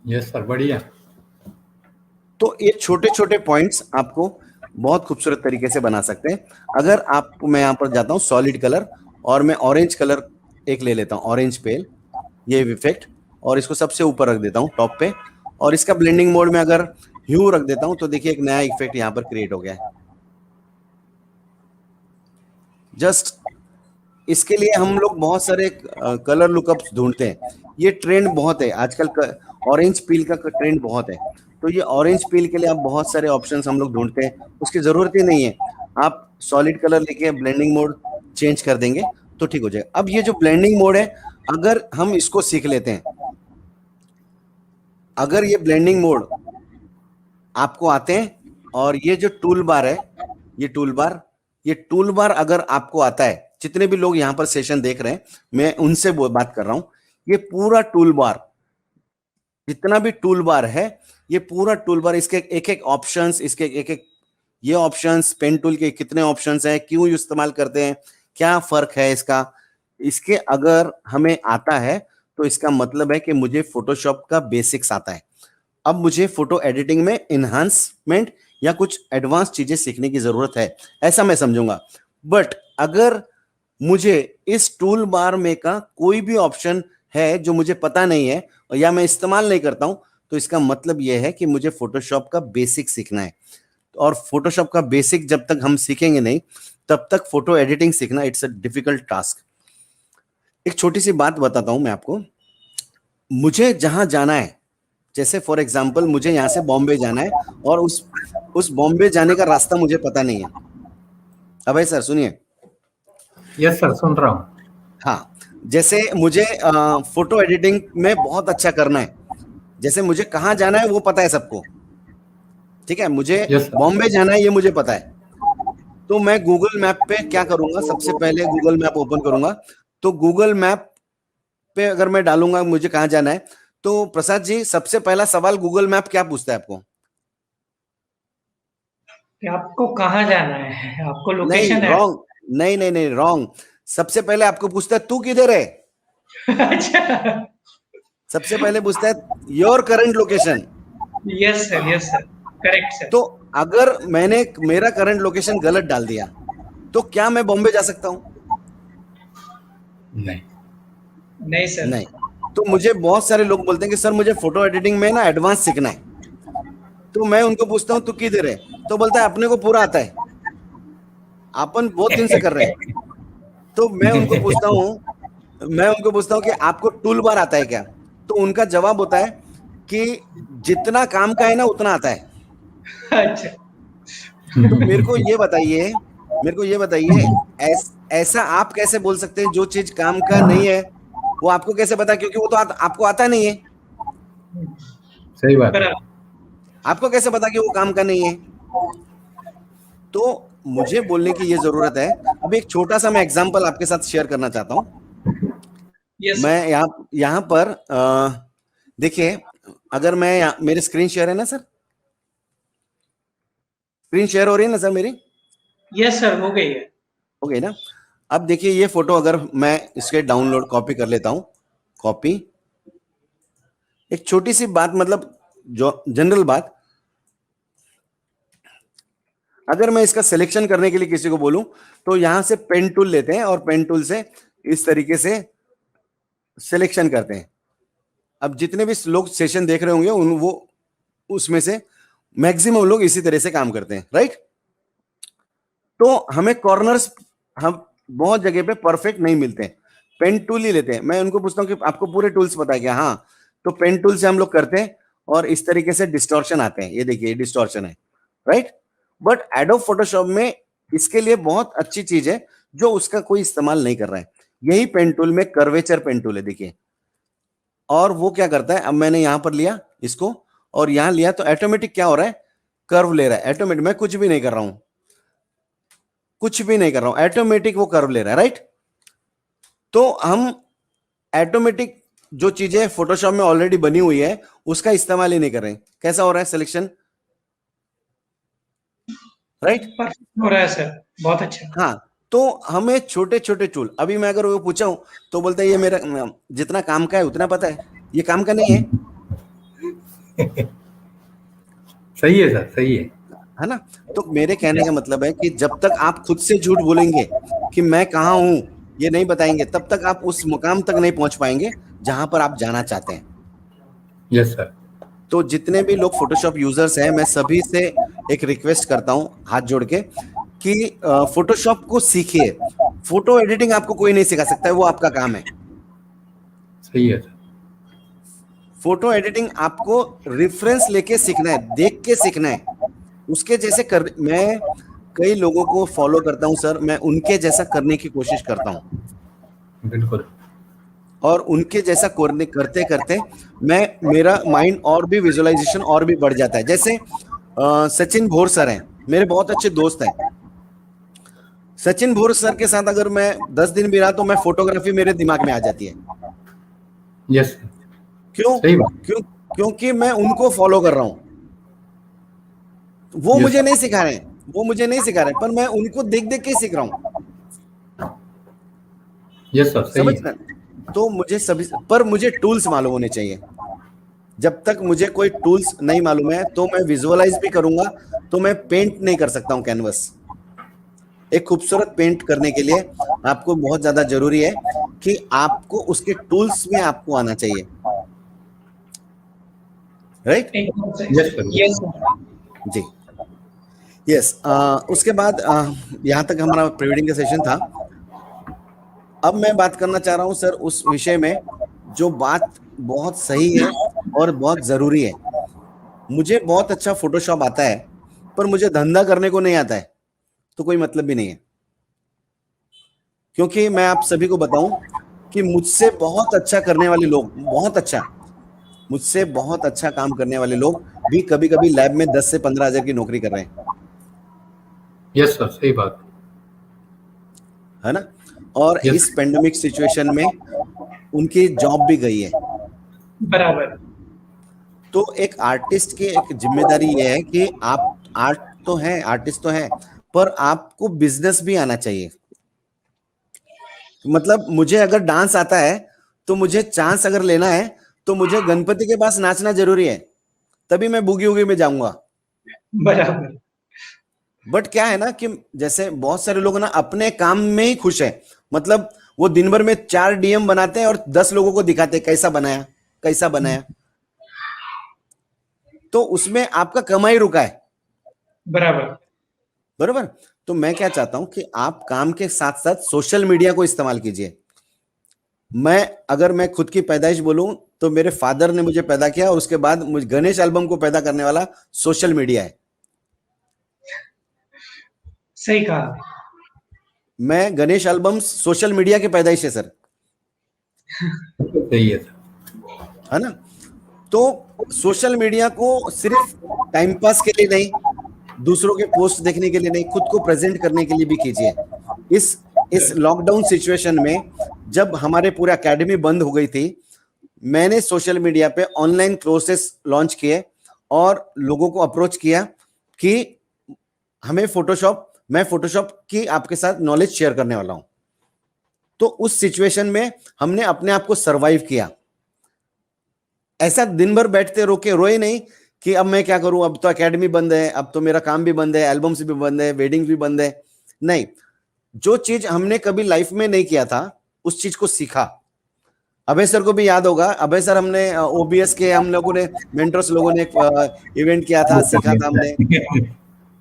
यस सर, बढ़िया। तो ये छोटे छोटे पॉइंट्स आपको बहुत खूबसूरत तरीके से बना सकते हैं। अगर आप, मैं यहाँ पर जाता हूँ सॉलिड कलर और मैं ऑरेंज कलर एक ले लेता हूँ, ऑरेंज पेल, ये इफेक्ट, और इसको सबसे ऊपर रख देता हूँ टॉप पे, और इसका ब्लेंडिंग मोड में अगर ह्यू रख देता हूँ तो देखिए एक नया इफेक्ट यहाँ पर क्रिएट हो गया है। जस्ट इसके लिए हम लोग बहुत सारे कलर लुकअप्स ढूंढते हैं। ये ट्रेंड बहुत है आजकल, ऑरेंज पील का ट्रेंड बहुत है। तो ये ऑरेंज पील के लिए आप बहुत सारे ऑप्शंस हम लोग ढूंढते हैं, उसकी जरूरत ही नहीं है। आप सॉलिड कलर लेके ब्लेंडिंग मोड चेंज कर देंगे तो ठीक हो जाएगा। अब ये जो ब्लेंडिंग मोड है, अगर हम इसको सीख लेते हैं, अगर ये ब्लेंडिंग मोड आपको आते हैं और ये जो टूल बार है, ये टूल बार अगर आपको आता है, जितने भी लोग यहाँ पर सेशन देख रहे हैं मैं उनसे बात कर रहा हूं, ये पूरा टूल बार, जितना भी टूल बार है, ये पूरा टूल बार, इसके एक एक ऑप्शंस, इसके एक एक ये ऑप्शंस, पेन टूल के कितने ऑप्शंस हैं, क्यों इस्तेमाल करते हैं, क्या फर्क है इसका, इसके अगर हमें आता है तो इसका मतलब है कि मुझे फोटोशॉप का बेसिक्स आता है। अब मुझे फोटो एडिटिंग में इन्हांसमेंट या कुछ एडवांस चीजें सीखने की जरूरत है, ऐसा मैं समझूंगा। बट अगर मुझे इस टूल बार में का कोई भी ऑप्शन है जो मुझे पता नहीं है या मैं इस्तेमाल नहीं करता हूं, तो इसका मतलब यह है कि मुझे फोटोशॉप का बेसिक सीखना है। और फोटोशॉप का बेसिक जब तक हम सीखेंगे नहीं, तब तक फोटो एडिटिंग सीखना इट्स अ डिफिकल्ट टास्क। एक छोटी सी बात बताता हूं मैं आपको, मुझे जहां जाना है, जैसे फॉर एग्जांपल मुझे यहां से बॉम्बे जाना है और उस बॉम्बे जाने का रास्ता मुझे पता नहीं है। अभय सर सुनिए। यस सर, सुन रहा हूँ। हाँ, जैसे मुझे फोटो एडिटिंग में बहुत अच्छा करना है, जैसे मुझे कहाँ जाना है वो पता है सबको, ठीक है, मुझे बॉम्बे जाना है ये मुझे पता है। तो मैं गूगल मैप पे क्या करूंगा, सबसे पहले गूगल मैप ओपन करूंगा, तो गूगल मैप पे अगर मैं डालूंगा मुझे कहाँ जाना है, तो प्रसाद जी सबसे पहला सवाल गूगल मैप क्या पूछता है आपको? कि आपको कहाँ जाना है, आपको नहीं, लोकेशन है। रॉन्ग, नहीं रॉन्ग। सबसे पहले आपको पूछता है तू किधर है। अच्छा, सबसे पहले पूछता है your current location. Yes sir, correct sir. तो अगर मैंने मेरा करंट लोकेशन गलत डाल दिया तो क्या मैं बॉम्बे जा सकता हूं? नहीं सर। नहीं। तो मुझे बहुत सारे लोग बोलते हैं कि सर मुझे फोटो एडिटिंग में ना एडवांस सीखना है, तो मैं उनको पूछता हूं तू किधर है, तो बोलता है अपने को पूरा आता है, अपन बहुत दिन से कर रहे हैं। तो मैं उनको पूछता हूं कि आपको टूल बार आता है क्या, तो उनका जवाब होता है कि जितना काम का है ना उतना आता है। अच्छा, तो मेरे को ये बताइए ऐसा आप कैसे बोल सकते हैं जो चीज काम का नहीं है वो आपको कैसे पता, क्योंकि वो तो आपको आता नहीं है। सही बात है। आपको कैसे पता कि वो काम का नहीं है? तो मुझे बोलने की ये जरूरत है। अब एक छोटा सा मैं एग्जांपल आपके साथ शेयर करना चाहता हूं। यस मैं यहाँ पर देखिए, अगर मैं मेरी स्क्रीन शेयर है ना सर, स्क्रीन शेयर हो रही है ना सर मेरी? यस सर, हो गई है। हो गई ना? अब देखिए ये फोटो अगर मैं इसके डाउनलोड कॉपी कर लेता हूं, कॉपी, एक छोटी सी बात, मतलब जो जनरल बात, अगर मैं इसका सिलेक्शन करने के लिए किसी को बोलूं तो यहां से पेन टूल लेते हैं और पेन टूल से इस तरीके से सिलेक्शन करते हैं। अब जितने भी लोग सेशन देख रहे होंगे वो उसमें से मैक्सिमम लोग इसी तरह से काम करते हैं, राइट? तो हमें कॉर्नर्स हम बहुत जगह पे परफेक्ट नहीं मिलते हैं, पेन टूल ही लेते हैं। मैं उनको पूछता हूँ कि आपको पूरे टूल्स पता है क्या? हाँ, तो पेन टूल से हम लोग करते हैं और इस तरीके से डिस्टॉर्शन आते हैं। ये देखिए डिस्टॉर्शन है, राइट? बट एडोब फोटोशॉप में इसके लिए बहुत अच्छी चीज है जो उसका कोई इस्तेमाल नहीं कर रहा है। यही पेन टूल में कर्वेचर पेन टूल है, देखिए और वो क्या करता है, अब मैंने यहां पर लिया इसको और यहां लिया तो ऑटोमेटिक क्या हो रहा है, कर्व ले रहा है ऑटोमेटिक, मैं कुछ भी नहीं कर रहा हूं, कुछ भी नहीं कर रहा हूं, ऑटोमेटिक वो कर्व ले रहा है, राइट। तो हम ऑटोमेटिक जो चीजें फोटोशॉप में ऑलरेडी बनी हुई है उसका इस्तेमाल ही नहीं कर रहे हैं। कैसा हो रहा है सिलेक्शन, राइट? परफेक्ट हो रहा है सर, बहुत अच्छा। हाँ, तो हमें छोटे छोटे टूल, अभी मैं अगर वो पूछा हूं तो बोलता है ये मेरा जितना काम का है उतना पता है, ये काम का नहीं है। सही है सर, सही है ना। तो मेरे कहने का मतलब है कि जब तक आप खुद से झूठ बोलेंगे कि मैं कहाँ हूं ये नहीं बताएंगे, तब तक आप उस मुकाम तक नहीं पहुंच पाएंगे जहां पर आप जाना चाहते हैं। Yes sir. तो जितने भी लोग फोटोशॉप यूजर्स हैं, मैं सभी से एक रिक्वेस्ट करता हूं हाथ जोड़ के कि फोटोशॉप को सीखिए। फोटो एडिटिंग आपको कोई नहीं सिखा सकता है, वो आपका काम है। सही है सर। फोटो एडिटिंग आपको रेफरेंस लेके सीखना है, देख के सीखना है, उसके जैसे कर। मैं कई लोगों को फॉलो करता हूं सर, मैं उनके जैसा करने की कोशिश करता हूं बिल्कुल। और उनके जैसा करते करते मैं मेरा माइंड और भी विजुअलाइजेशन और भी बढ़ जाता है। जैसे सचिन भोर सर हैं, मेरे बहुत अच्छे दोस्त हैं। सचिन भोर सर के साथ अगर मैं 10 दिन भी रहा तो मैं फोटोग्राफी मेरे दिमाग में आ जाती है। यस। क्यों? सही बात। क्योंकि मैं उनको फॉलो कर रहा हूं। वो Yes, मुझे sir. नहीं सिखा रहे हैं, वो मुझे नहीं सिखा रहे हैं, पर मैं उनको देख देख के सीख रहा हूं। यस सर, सही समझ है। रहे? तो मुझे सभी, पर मुझे टूल्स मालूम होने चाहिए। जब तक मुझे कोई टूल्स नहीं मालूम है तो मैं विजुअलाइज भी करूंगा तो मैं पेंट नहीं कर सकता हूं कैनवस। एक खूबसूरत पेंट करने के लिए आपको बहुत ज्यादा जरूरी है कि आपको उसके टूल्स में आपको आना चाहिए, राइट? एकदम से। Yes sir. Yes sir. जी, यस। उसके बाद यहाँ तक हमारा प्री वेडिंग का सेशन था। अब मैं बात करना चाह रहा हूँ सर उस विषय में जो बात बहुत सही है और बहुत जरूरी है। मुझे बहुत अच्छा फोटोशॉप आता है पर मुझे धंधा करने को नहीं आता है तो कोई मतलब भी नहीं है। क्योंकि मैं आप सभी को बताऊं कि मुझसे बहुत अच्छा करने वाले लोग, बहुत अच्छा, मुझसे बहुत अच्छा काम करने वाले लोग भी कभी कभी लैब में 10 से 15 हजार की नौकरी कर रहे हैं। यस सर, सही बात। है ना। और यस। इस पेंडेमिक सिचुएशन में उनकी जॉब भी गई है। बराबर। तो एक आर्टिस्ट की एक जिम्मेदारी यह है कि आप आर्ट तो है, आर्टिस्ट तो है, पर आपको बिजनेस भी आना चाहिए। मतलब मुझे अगर डांस आता है तो मुझे चांस अगर लेना है तो मुझे गणपति के पास नाचना जरूरी है, तभी मैं बूगी वूगी में जाऊंगा। बराबर। बट क्या है ना कि जैसे बहुत सारे लोग ना अपने काम में ही खुश है। मतलब वो दिन भर में 4 डीएम बनाते हैं और 10 लोगों को दिखाते हैं कैसा बनाया, कैसा बनाया। तो उसमें आपका कमाई रुका है। बराबर। बरोबर। तो मैं क्या चाहता हूं कि आप काम के साथ साथ सोशल मीडिया को इस्तेमाल कीजिए। अगर मैं खुद की पैदाइश बोलूं तो मेरे फादर ने मुझे पैदा किया और उसके बाद मुझे गणेश एल्बम को पैदा करने वाला सोशल मीडिया है। सही कहा। मैं गणेश एल्बम सोशल मीडिया की पैदाइश है सर। सही है सर। है ना। तो सोशल मीडिया को सिर्फ टाइम पास के लिए नहीं, दूसरों के पोस्ट देखने के लिए नहीं, खुद को प्रेजेंट करने के लिए भी कीजिए। इस लॉकडाउन सिचुएशन में जब हमारे पूरे एकेडमी बंद हो गई थी, मैंने सोशल मीडिया पे ऑनलाइन कोर्सेस लॉन्च किए और लोगों को अप्रोच किया कि मैं फोटोशॉप की आपके साथ नॉलेज शेयर करने वाला हूं। तो उस सिचुएशन में हमने अपने आप को सरवाइव किया। ऐसा दिन भर बैठते रोए नहीं कि अब मैं क्या करूं, अब तो एकेडमी बंद है, अब तो मेरा काम भी बंद है, एल्बम्स भी बंद है, वेडिंग भी बंद है। नहीं, जो चीज हमने कभी लाइफ में नहीं किया था उस चीज को सीखा। अभय सर को भी याद होगा, अभय सर हमने ओबीएस के हम लोगों ने मेंटर्स लोगों ने एक इवेंट किया था, सीखा था हमने।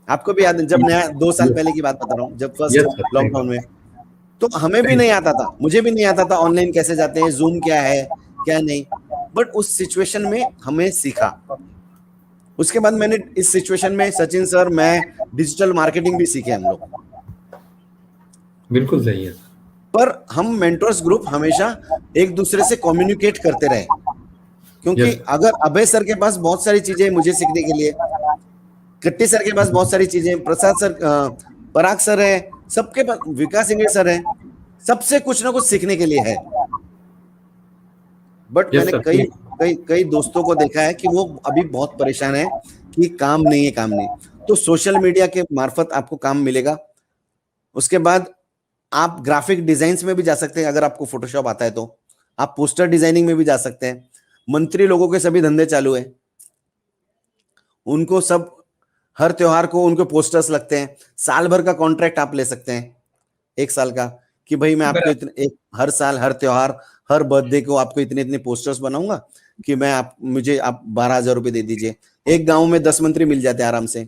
आपको भी याद है, जब नया 2 साल पहले की बात बता रहा हूँ, जब फर्स्ट यस सर। लॉकडाउन में, तो हमें भी नहीं आता था, मुझे भी नहीं आता था ऑनलाइन कैसे जाते हैं, जूम क्या है क्या नहीं। बट उस सिचुएशन में हमें सीखा। उसके बाद मैंने इस सिचुएशन में सचिन सर, मैं डिजिटल मार्केटिंग भी सीखे हम लोग। बिल्कुल सही है। पर हम मेंटर्स ग्रुप हमेशा एक दूसरे से कम्युनिकेट करते रहे। क्योंकि Yes. अगर अभय सर के पास बहुत सारी चीजें हैं मुझे सीखने के लिए, कट्टी सर के पास बहुत सारी चीजें हैं, प्रसाद सर, पराग सर है, सबके पास, विकास इंगड़े सर है, सबसे कुछ ना कुछ सीखने के लिए है। बट Yes, मैंने sir. कई कई कई दोस्तों को देखा है कि वो अभी बहुत परेशान है कि काम नहीं है, काम नहीं। तो सोशल मीडिया के मार्फत आपको काम मिलेगा। उसके बाद आप ग्राफिक डिजाइन्स में भी जा सकते हैं, अगर आपको फोटोशॉप आता है तो आप पोस्टर डिजाइनिंग में भी जा सकते हैं। मंत्री लोगों के सभी धंधे चालू है, उनको सब हर त्योहार को उनको पोस्टर्स लगते हैं, साल भर का कॉन्ट्रैक्ट आप ले सकते हैं, 1 साल का, कि भाई मैं आपको इतने हर साल, हर त्योहार, हर बर्थडे को आपको इतने इतने पोस्टर्स बनाऊंगा कि मैं मुझे आप 12,000 रुपए दे दीजिए। एक गांव में 10 मंत्री मिल जाते हैं आराम से।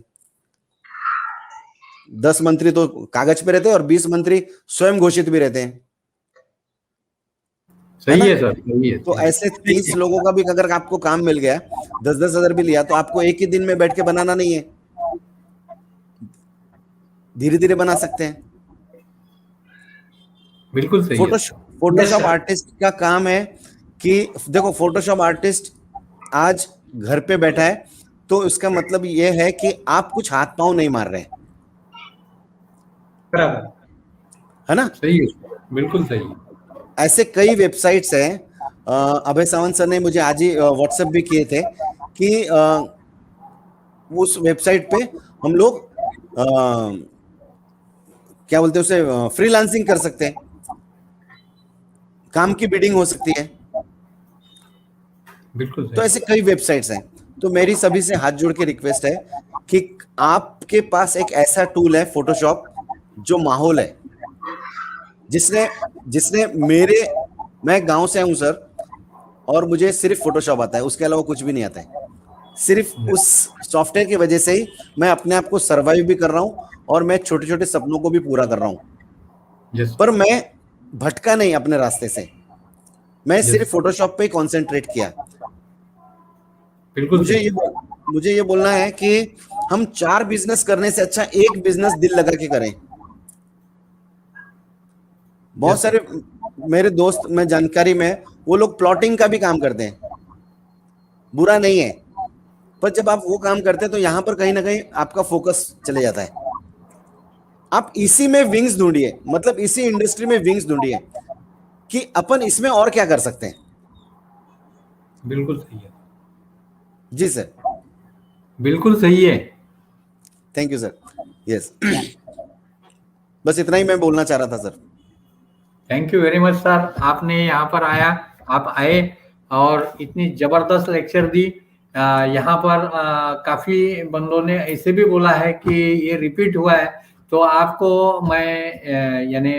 10 मंत्री तो कागज पे रहते हैं और 20 मंत्री स्वयं घोषित भी रहते हैं। सही है सर, सही है। तो ऐसे 30 लोगों का भी अगर आपको काम मिल गया, 10-10 हजार भी लिया, तो आपको एक ही दिन में बैठ के बनाना नहीं है, धीरे धीरे बना सकते हैं। बिल्कुल सही। फोटोशॉप आर्टिस्ट का काम है कि देखो, फोटोशॉप आर्टिस्ट आज घर पे बैठा है तो इसका मतलब ये है कि आप कुछ हाथ पांव नहीं मार रहे हैं, है ना? सही है, बिल्कुल सही है। ऐसे कई वेबसाइट्स हैं, अभय सावंत सर ने मुझे आज ही व्हाट्सएप भी किए थे कि उस वेबसाइट पे हम लोग क्या बोलते हैं उसे, फ्रीलांसिंग कर सकते हैं, काम की बिडिंग हो सकती है। बिल्कुल सही। तो ऐसे कई वेबसाइट्स हैं। तो मेरी सभी से हाथ जोड़ के रिक्वेस्ट है कि आपके पास एक ऐसा टूल है फोटोशॉप, जो माहौल है, जिसने मैं गांव से हूं सर, और मुझे सिर्फ फोटोशॉप आता है, उसके अलावा कुछ भी नहीं आता है। सिर्फ उस सॉफ्टवेयर की वजह से ही मैं अपने आप को सर्वाइव भी कर रहा हूं और मैं छोटे छोटे सपनों को भी पूरा कर रहा हूं। पर मैं भटका नहीं अपने रास्ते से, मैं सिर्फ फोटोशॉप पे ही कॉन्सेंट्रेट किया। बिल्कुल मुझे ये बोलना है कि हम 4 बिजनेस करने से अच्छा एक बिजनेस दिल लगा के करें। बहुत सारे मेरे दोस्त मैं जानकारी में, वो लोग प्लॉटिंग का भी काम करते हैं, बुरा नहीं है, पर जब आप वो काम करते हैं तो यहां पर कहीं ना कहीं आपका फोकस चले जाता है। आप इसी में विंग्स ढूंढिए, मतलब इसी इंडस्ट्री में विंग्स ढूंढिए कि अपन इसमें और क्या कर सकते हैं। बिल्कुल सही है जी सर, बिल्कुल सही है। Thank you sir. यस, बस इतना ही मैं बोलना चाह रहा था sir. Thank you very much sir, आपने यहाँ पर आप आए और इतनी जबरदस्त लेक्चर दी। यहाँ पर काफी बंदों ने ऐसे भी बोला है कि ये रिपीट हुआ है, तो आपको मैं यानी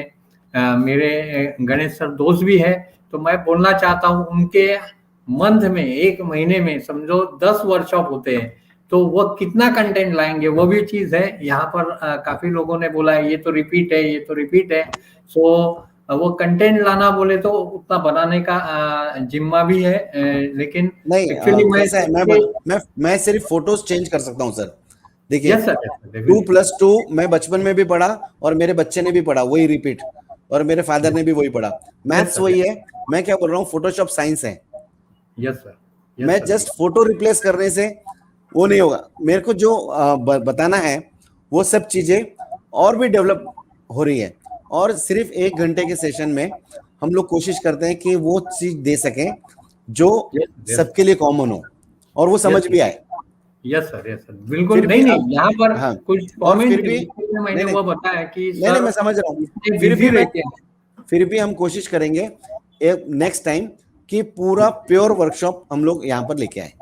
मेरे गणेश सर दोस्त भी है, तो मैं बोलना चाहता हूँ, उनके मंथ में, 1 महीने में समझो 10 वर्कशॉप होते हैं, तो वो कितना कंटेंट लाएंगे, वो भी चीज है। यहाँ पर काफी लोगों ने बोला है ये तो रिपीट है, ये तो रिपीट है। सो वो कंटेंट लाना बोले तो उतना बनाने का जिम्मा भी है, लेकिन नहीं, एक्चुअली मैं सिर्फ फोटोज चेंज कर सकता हूँ सर। देखिए, यस सर, 2+2 मैं बचपन में भी पढ़ा और मेरे बच्चे ने भी पढ़ा, वही रिपीट, और मेरे फादर ने भी वही पढ़ा। मैथ्स वही है। मैं क्या बोल रहा हूँ, फोटोशॉप साइंस है। यस सर, मैं जस्ट फोटो रिप्लेस करने से वो नहीं होगा। मेरे को जो बताना है वो सब चीजें और भी डेवलप हो रही है, और सिर्फ 1 घंटे के सेशन में हम लोग कोशिश करते हैं कि वो चीज दे सकें जो सबके लिए कॉमन हो और वो समझ भी आए। यस सर, बिल्कुल। नहीं, यहाँ पर कुछ कमेंट मैंने वो बताया कि नहीं, मैं समझ रहा हूँ, फिर भी हम कोशिश करेंगे नेक्स्ट टाइम कि पूरा प्योर वर्कशॉप हम लोग यहाँ पर लेके आए।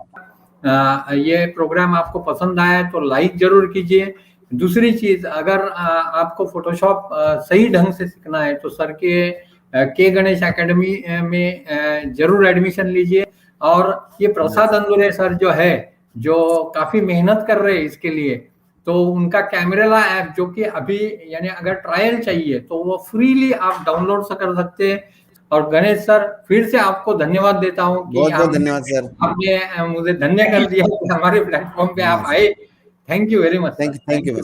ये प्रोग्राम आपको पसंद आया तो लाइक जरूर कीजिए। दूसरी चीज, अगर आपको फोटोशॉप सही ढंग से सीखना है तो सर के गणेश एकेडमी में जरूर एडमिशन लीजिए। और ये प्रसाद अंदुरे सर जो है, जो काफी मेहनत कर रहे हैं इसके लिए, तो उनका कैमरेला ऐप, जो कि अभी यानी अगर ट्रायल चाहिए तो वो फ्रीली आप डाउनलोड कर सकते हैं। और गणेश सर, फिर से आपको धन्यवाद देता हूँ कि बहुत धन्यवाद सर, आपने मुझे धन्य कर दिया कि हमारे प्लेटफॉर्म पे आप आए। Thank you very much. Thank you.